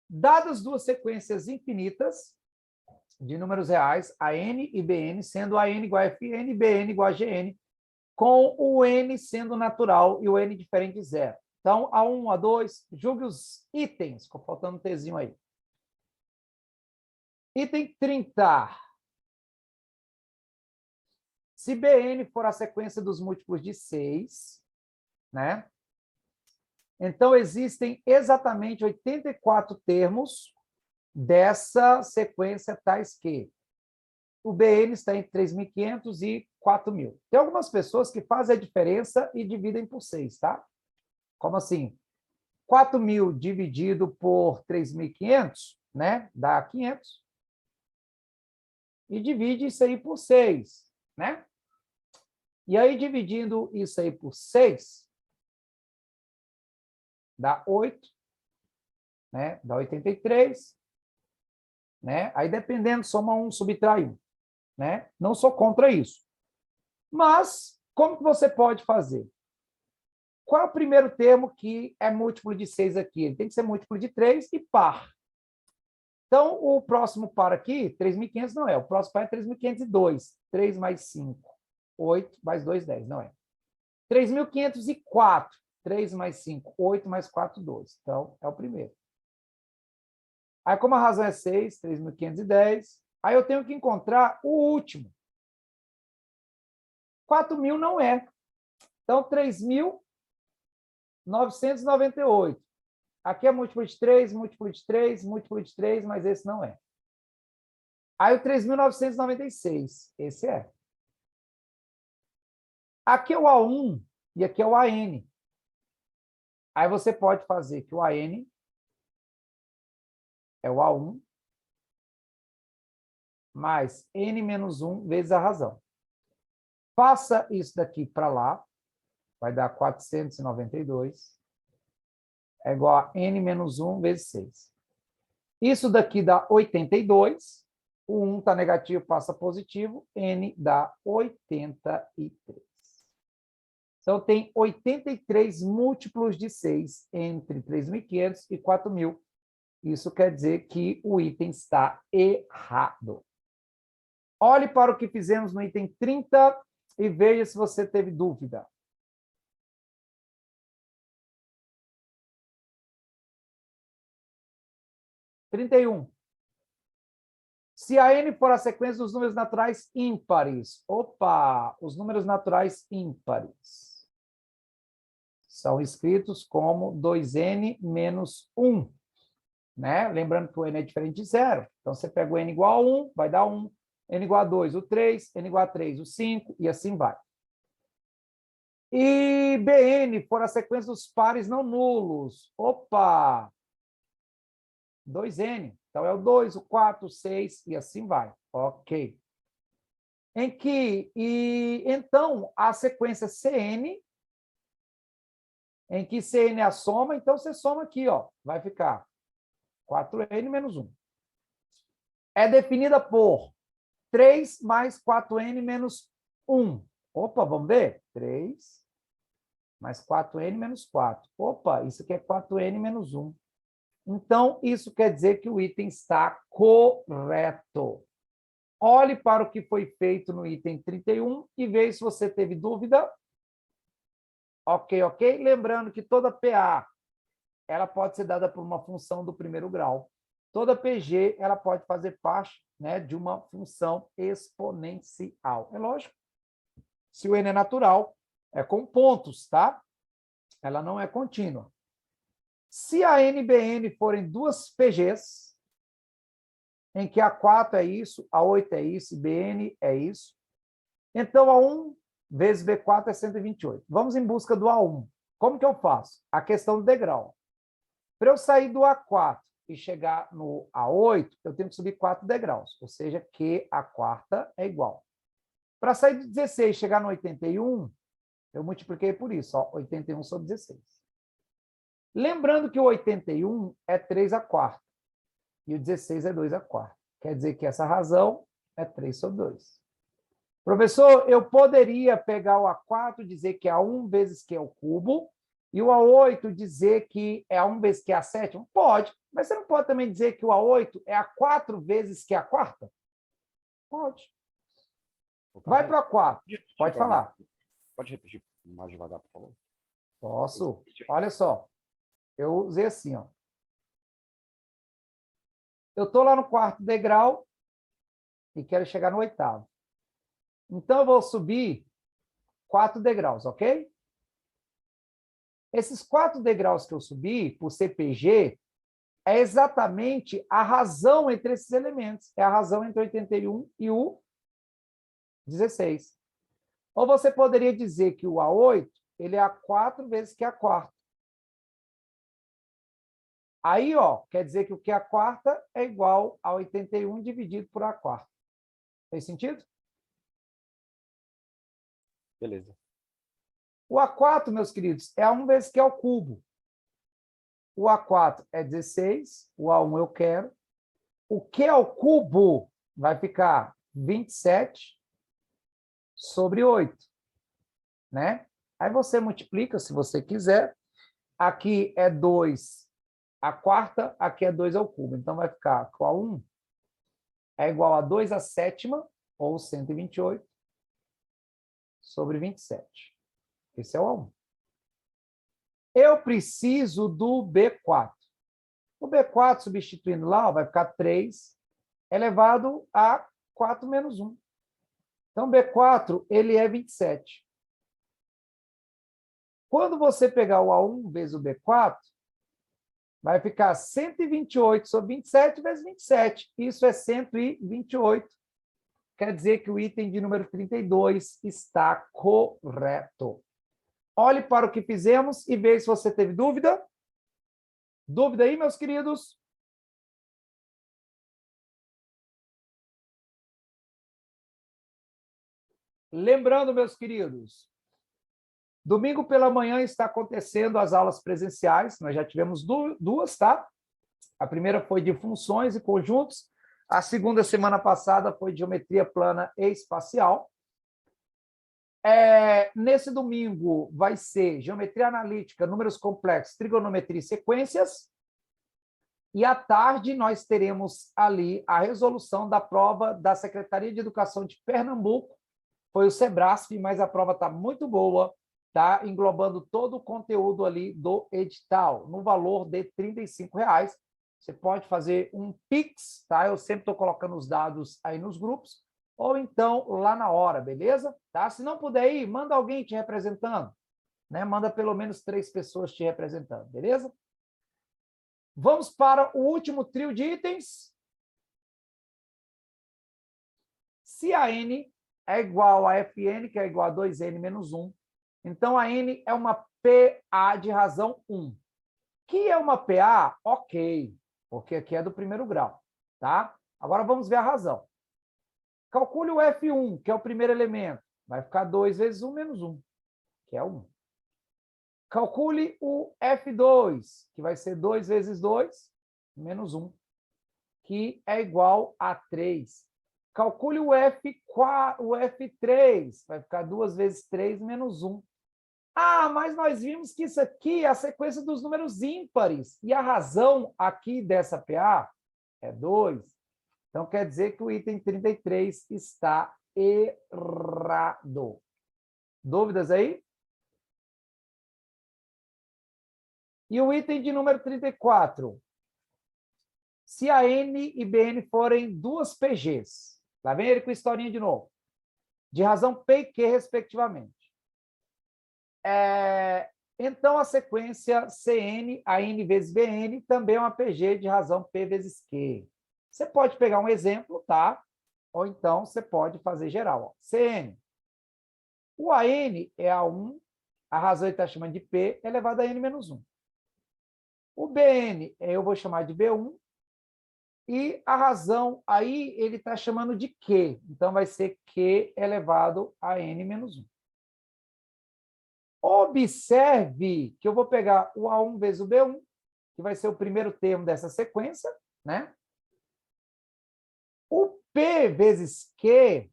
Dadas duas sequências infinitas de números reais, a n e bn, sendo a n igual a fn e bn igual a gn, com o n sendo natural e o n diferente de zero. Então, A1, A2, julgue os itens. Ficou faltando um Tzinho aí. Item 30. Se Bn for a sequência dos múltiplos de 6, né? Então, existem exatamente 84 termos dessa sequência tais que o Bn está entre 3.500 e 4.000. Tem algumas pessoas que fazem a diferença e dividem por 6, tá? Como assim? 4.000 dividido por 3.500, né? Dá 500. E divide isso aí por 6, né? E aí, dividindo isso aí por 6, dá 8, né? Dá 83, né? Aí, dependendo, soma 1, subtrai 1, né? Não sou contra isso. Mas, como que você pode fazer? Qual é o primeiro termo que é múltiplo de 6 aqui? Ele tem que ser múltiplo de 3 e par. Então, o próximo par aqui, 3.500 não é. O próximo par é 3.502. 3 mais 5, 8 mais 2, 10. Não é. 3.504. 3 mais 5, 8 mais 4, 12. Então, é o primeiro. Aí, como a razão é 6, 3.510, aí eu tenho que encontrar o último. 4.000 não é. Então, 3.998. Aqui é múltiplo de 3, múltiplo de 3, múltiplo de 3, mas esse não é. Aí o 3.996, esse é. Aqui é o A1 e aqui é o AN. Aí você pode fazer que o AN é o A1 mais N menos 1 vezes a razão. Passa isso daqui para lá, vai dar 492. É igual a N menos 1 vezes 6. Isso daqui dá 82. O 1 está negativo, passa positivo. N dá 83. Então, tem 83 múltiplos de 6 entre 3.500 e 4.000. Isso quer dizer que o item está errado. Olhe para o que fizemos no item 30 e veja se você teve dúvida. Se a n for a sequência dos números naturais ímpares. Opa! Os números naturais ímpares são escritos como 2n menos 1. Né? Lembrando que o n é diferente de 0. Então, você pega o n igual a 1, vai dar 1. N igual a 2, o 3. N igual a 3, o 5. E assim vai. E Bn for a sequência dos pares não nulos. Opa! 2n. Então, é o 2, o 4, o 6 e assim vai. Ok. Então, a sequência Cn, em que Cn é a soma, então você soma aqui, ó, vai ficar 4n menos 1. É definida por 3 mais 4n menos 1. Opa, vamos ver? 3 mais 4n menos 4. Opa, isso aqui é 4n menos 1. Então, isso quer dizer que o item está correto. Olhe para o que foi feito no item 31 e veja se você teve dúvida. Ok, ok? Lembrando que toda PA ela pode ser dada por uma função do primeiro grau. Toda PG ela pode fazer parte, né, de uma função exponencial. É lógico. Se o n é natural, é com pontos, tá? Ela não é contínua. Se a NBN forem duas PGs, em que a 4 é isso, a 8 é isso, e BN é isso, Então, A1 vezes B4 é 128. Vamos em busca do A1. Como que eu faço? A questão do degrau. Para eu sair do A4 e chegar no A8, eu tenho que subir 4 degraus, ou seja, que a quarta é igual. Para sair de 16 e chegar no 81, eu multipliquei por isso, ó, 81 sobre 16. Lembrando que o 81 é 3 a quarta e o 16 é 2 a quarta. Quer dizer que essa razão é 3 sobre 2. Professor, eu poderia pegar o A4 e dizer que é A1 vezes Q ao cubo, e o A8 dizer que é A1 vezes Q a sétima? Pode, mas você não pode também dizer que o A8 é A4 vezes Q a quarta? Pode. Vai para o A4. Pode falar. Pode repetir mais devagar, por favor? Posso. Olha só. Eu usei assim, ó. Eu estou lá no quarto degrau e quero chegar no oitavo. Então, eu vou subir 4 degraus, ok? Esses 4 degraus que eu subi, por CPG, é exatamente a razão entre esses elementos. É a razão entre o 81 e o 16. Ou você poderia dizer que o A8 ele é A4 vezes que a quarta. Aí, ó, quer dizer que o que a quarta é igual a 81 dividido por a quarta. Fez sentido? Beleza. O A4, meus queridos, é A1 vezes que é o cubo. O A4 é 16, o A1 eu quero. O que é o cubo vai ficar 27 sobre 8, né? Aí você multiplica, se você quiser. Aqui é 2 a quarta, aqui é 2 ao cubo. Então, vai ficar que o A1 é igual a 2 à sétima, ou 128, sobre 27. Esse é o A1. Eu preciso do B4. O B4, substituindo lá, vai ficar 3 elevado a 4 menos 1. Então, B4, ele é 27. Quando você pegar o A1 vezes o B4, vai ficar 128 sobre 27 vezes 27. Isso é 128. Quer dizer que o item de número 32 está correto. Olhe para o que fizemos e veja se você teve dúvida. Dúvida aí, meus queridos? Lembrando, meus queridos, domingo pela manhã está acontecendo as aulas presenciais. Nós já tivemos duas, tá? A primeira foi de funções e conjuntos. A segunda, semana passada, foi de geometria plana e espacial. Nesse domingo vai ser geometria analítica, números complexos, trigonometria e sequências. E à tarde nós teremos ali a resolução da prova da Secretaria de Educação de Pernambuco. Foi o Sebrasp, mas a prova está muito boa, tá? Englobando todo o conteúdo ali do edital, no valor de R$ 35. Você pode fazer um Pix, tá? Eu sempre estou colocando os dados aí nos grupos, ou então lá na hora, beleza? Tá? Se não puder ir, manda alguém te representando, né? Manda pelo menos 3 pessoas te representando, beleza? Vamos para o último trio de itens. Se a N é igual a Fn, que é igual a 2N menos 1, então a N é uma PA de razão 1. Que é uma PA? Ok, porque aqui é do primeiro grau, tá? Agora vamos ver a razão. Calcule o F1, que é o primeiro elemento. Vai ficar 2 vezes 1 menos 1, que é 1. Calcule o F2, que vai ser 2 vezes 2, menos 1, que é igual a 3. Calcule o F3, vai ficar 2 vezes 3, menos 1. Ah, mas nós vimos que isso aqui é a sequência dos números ímpares, e a razão aqui dessa PA é 2. Então, quer dizer que o item 33 está errado. Dúvidas aí? E o item de número 34. Se a N e BN forem duas PGs, lá vem ele com historinha de novo, de razão P e Q, respectivamente. Então, a sequência CN, a N vezes BN, também é uma PG de razão P vezes Q. Você pode pegar um exemplo, tá? Ou então, você pode fazer geral. Ó. CN, O AN é A1, a razão ele está chamando de P elevado a N menos 1. O BN eu vou chamar de B1, e a razão aí ele está chamando de Q, então vai ser Q elevado a N menos 1. Observe que eu vou pegar o A1 vezes o B1, que vai ser o primeiro termo dessa sequência, né? O P vezes Q,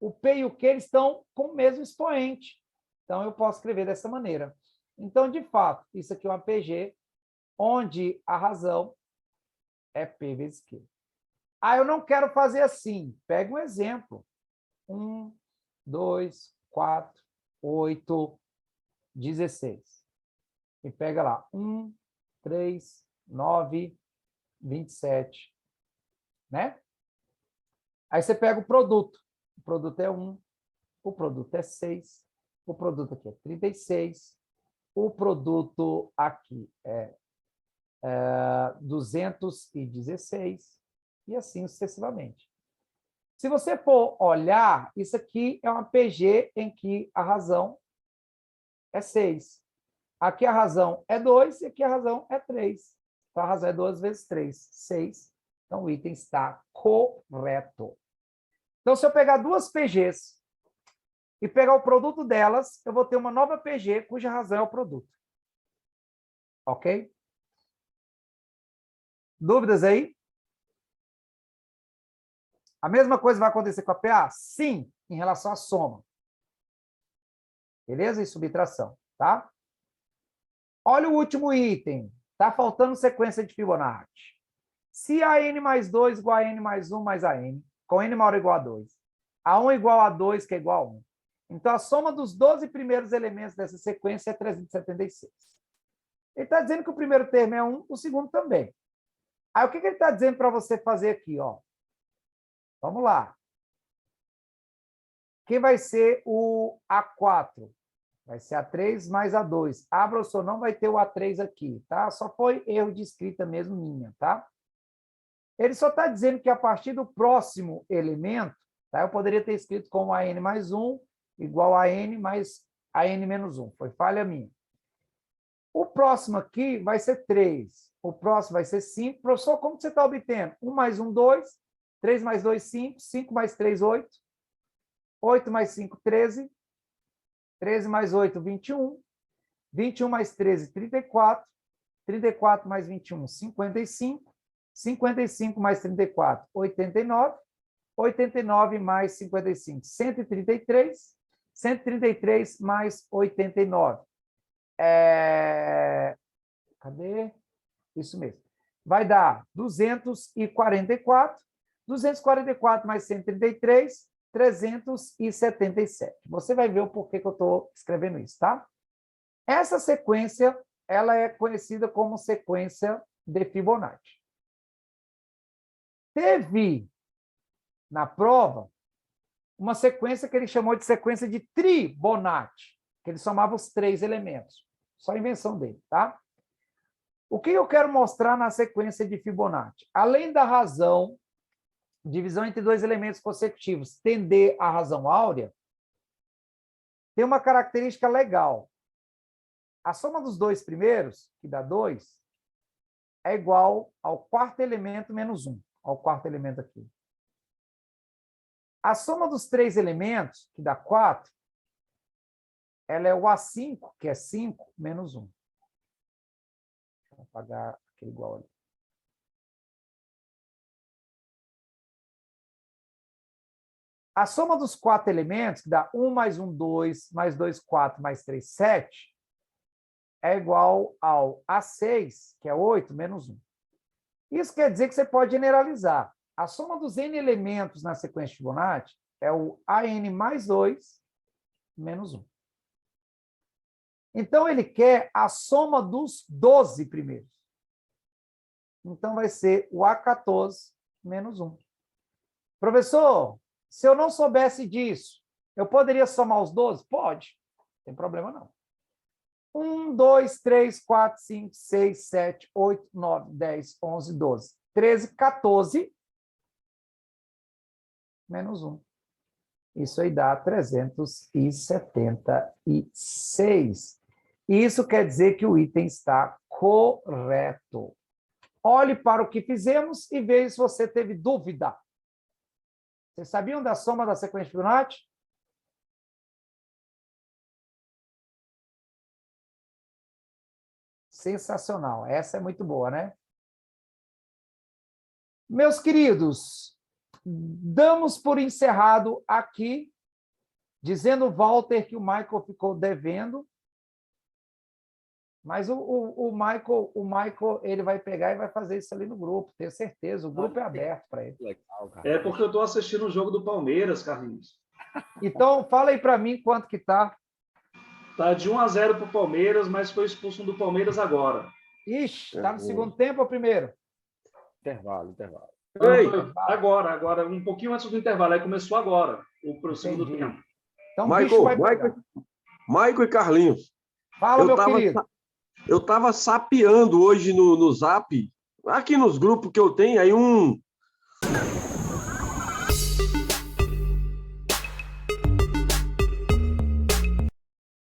o P e o Q eles estão com o mesmo expoente. Então, eu posso escrever dessa maneira. Então, de fato, isso aqui é uma PG, onde a razão é P vezes Q. Ah, eu não quero fazer assim. Pega um exemplo. 1, 2, 4, 8, 16. E pega lá. 1, 3, 9, 27. Né? Aí você pega o produto. O produto é 1, o produto é 6, o produto aqui é 36, o produto aqui é 216, e assim sucessivamente. Se você for olhar, isso aqui é uma PG em que a razão é 6. Aqui a razão é 2 e aqui a razão é 3. Então, a razão é 2 vezes 3, 6. Então, o item está correto. Então, se eu pegar duas PGs e pegar o produto delas, eu vou ter uma nova PG cuja razão é o produto. Ok? Dúvidas aí? A mesma coisa vai acontecer com a PA? Sim, em relação à soma. Beleza? E subtração, tá? Olha o último item. Está faltando sequência de Fibonacci. Se a n mais 2 igual a n mais 1 mais a n, com n maior ou igual a 2, a 1 igual a 2, que é igual a 1. Então, a soma dos 12 primeiros elementos dessa sequência é 376. Ele está dizendo que o primeiro termo é 1, o segundo também. Aí, o que ele está dizendo para você fazer aqui? Ó? Vamos lá. Quem vai ser o A4? Vai ser A3 mais A2. Abra ou não vai ter o A3 aqui, tá? Só foi erro de escrita mesmo minha, tá? Ele só está dizendo que a partir do próximo elemento, tá? Eu poderia ter escrito como AN mais 1 igual a N mais a N menos 1. Foi falha minha. O próximo aqui vai ser 3. O próximo vai ser 5. Professor, como você está obtendo? 1 mais 1, 2. 3 mais 2, 5. 5 mais 3, 8. 8 mais 5, 13. 13 mais 8, 21. 21 mais 13, 34. 34 mais 21, 55. 55 mais 34, 89. 89 mais 55, 133. 133 mais 89. Cadê? Isso mesmo. Vai dar 244. 244 mais 133, 377. Você vai ver o porquê que eu estou escrevendo isso, tá? Essa sequência, ela é conhecida como sequência de Fibonacci. Teve, na prova, uma sequência que ele chamou de sequência de Tribonacci, que ele somava os 3 elementos. Só invenção dele, tá? O que eu quero mostrar na sequência de Fibonacci? Além da razão, divisão entre 2 elementos consecutivos, tender à razão áurea, tem uma característica legal. A soma dos 2 primeiros, que dá 2, é igual ao quarto elemento menos 1. Ao quarto elemento aqui. A soma dos 3 elementos, que dá 4, ela é o A5, que é 5, menos 1. Deixa eu apagar aquele igual ali. A soma dos 4 elementos, que dá 1 mais 1, 2, mais 2, 4, mais 3, 7, é igual ao A6, que é 8, menos 1. Isso quer dizer que você pode generalizar. A soma dos n elementos na sequência de Fibonacci é o AN mais 2, menos 1. Então, ele quer a soma dos 12 primeiros. Então, vai ser o A14 menos 1. Professor, se eu não soubesse disso, eu poderia somar os 12? Pode, não tem problema não. 1, 2, 3, 4, 5, 6, 7, 8, 9, 10, 11, 12, 13, 14, menos 1. Isso aí dá 376. Isso quer dizer que o item está correto. Olhe para o que fizemos e veja se você teve dúvida. Vocês sabiam da soma da sequência de Fibonacci? Sensacional. Essa é muito boa, né? Meus queridos, damos por encerrado aqui, dizendo o Walter que o Michael ficou devendo, mas o Michael, ele vai pegar e vai fazer isso ali no grupo, tenho certeza, o grupo é aberto para ele. Legal, cara. É porque eu estou assistindo o jogo do Palmeiras, Carlinhos. Então, fala aí para mim quanto que tá. Tá de 1-0 para o Palmeiras, mas foi expulso do Palmeiras agora. Ixi, tá no segundo tempo ou primeiro? Intervalo. Ei, Agora, um pouquinho antes do intervalo. Aí começou agora, o segundo Entendi. tempo. Então, o bicho vai pegar. Michael e Carlinhos. Fala, meu querido. Eu estava sapeando hoje no Zap, aqui nos grupos que eu tenho, aí um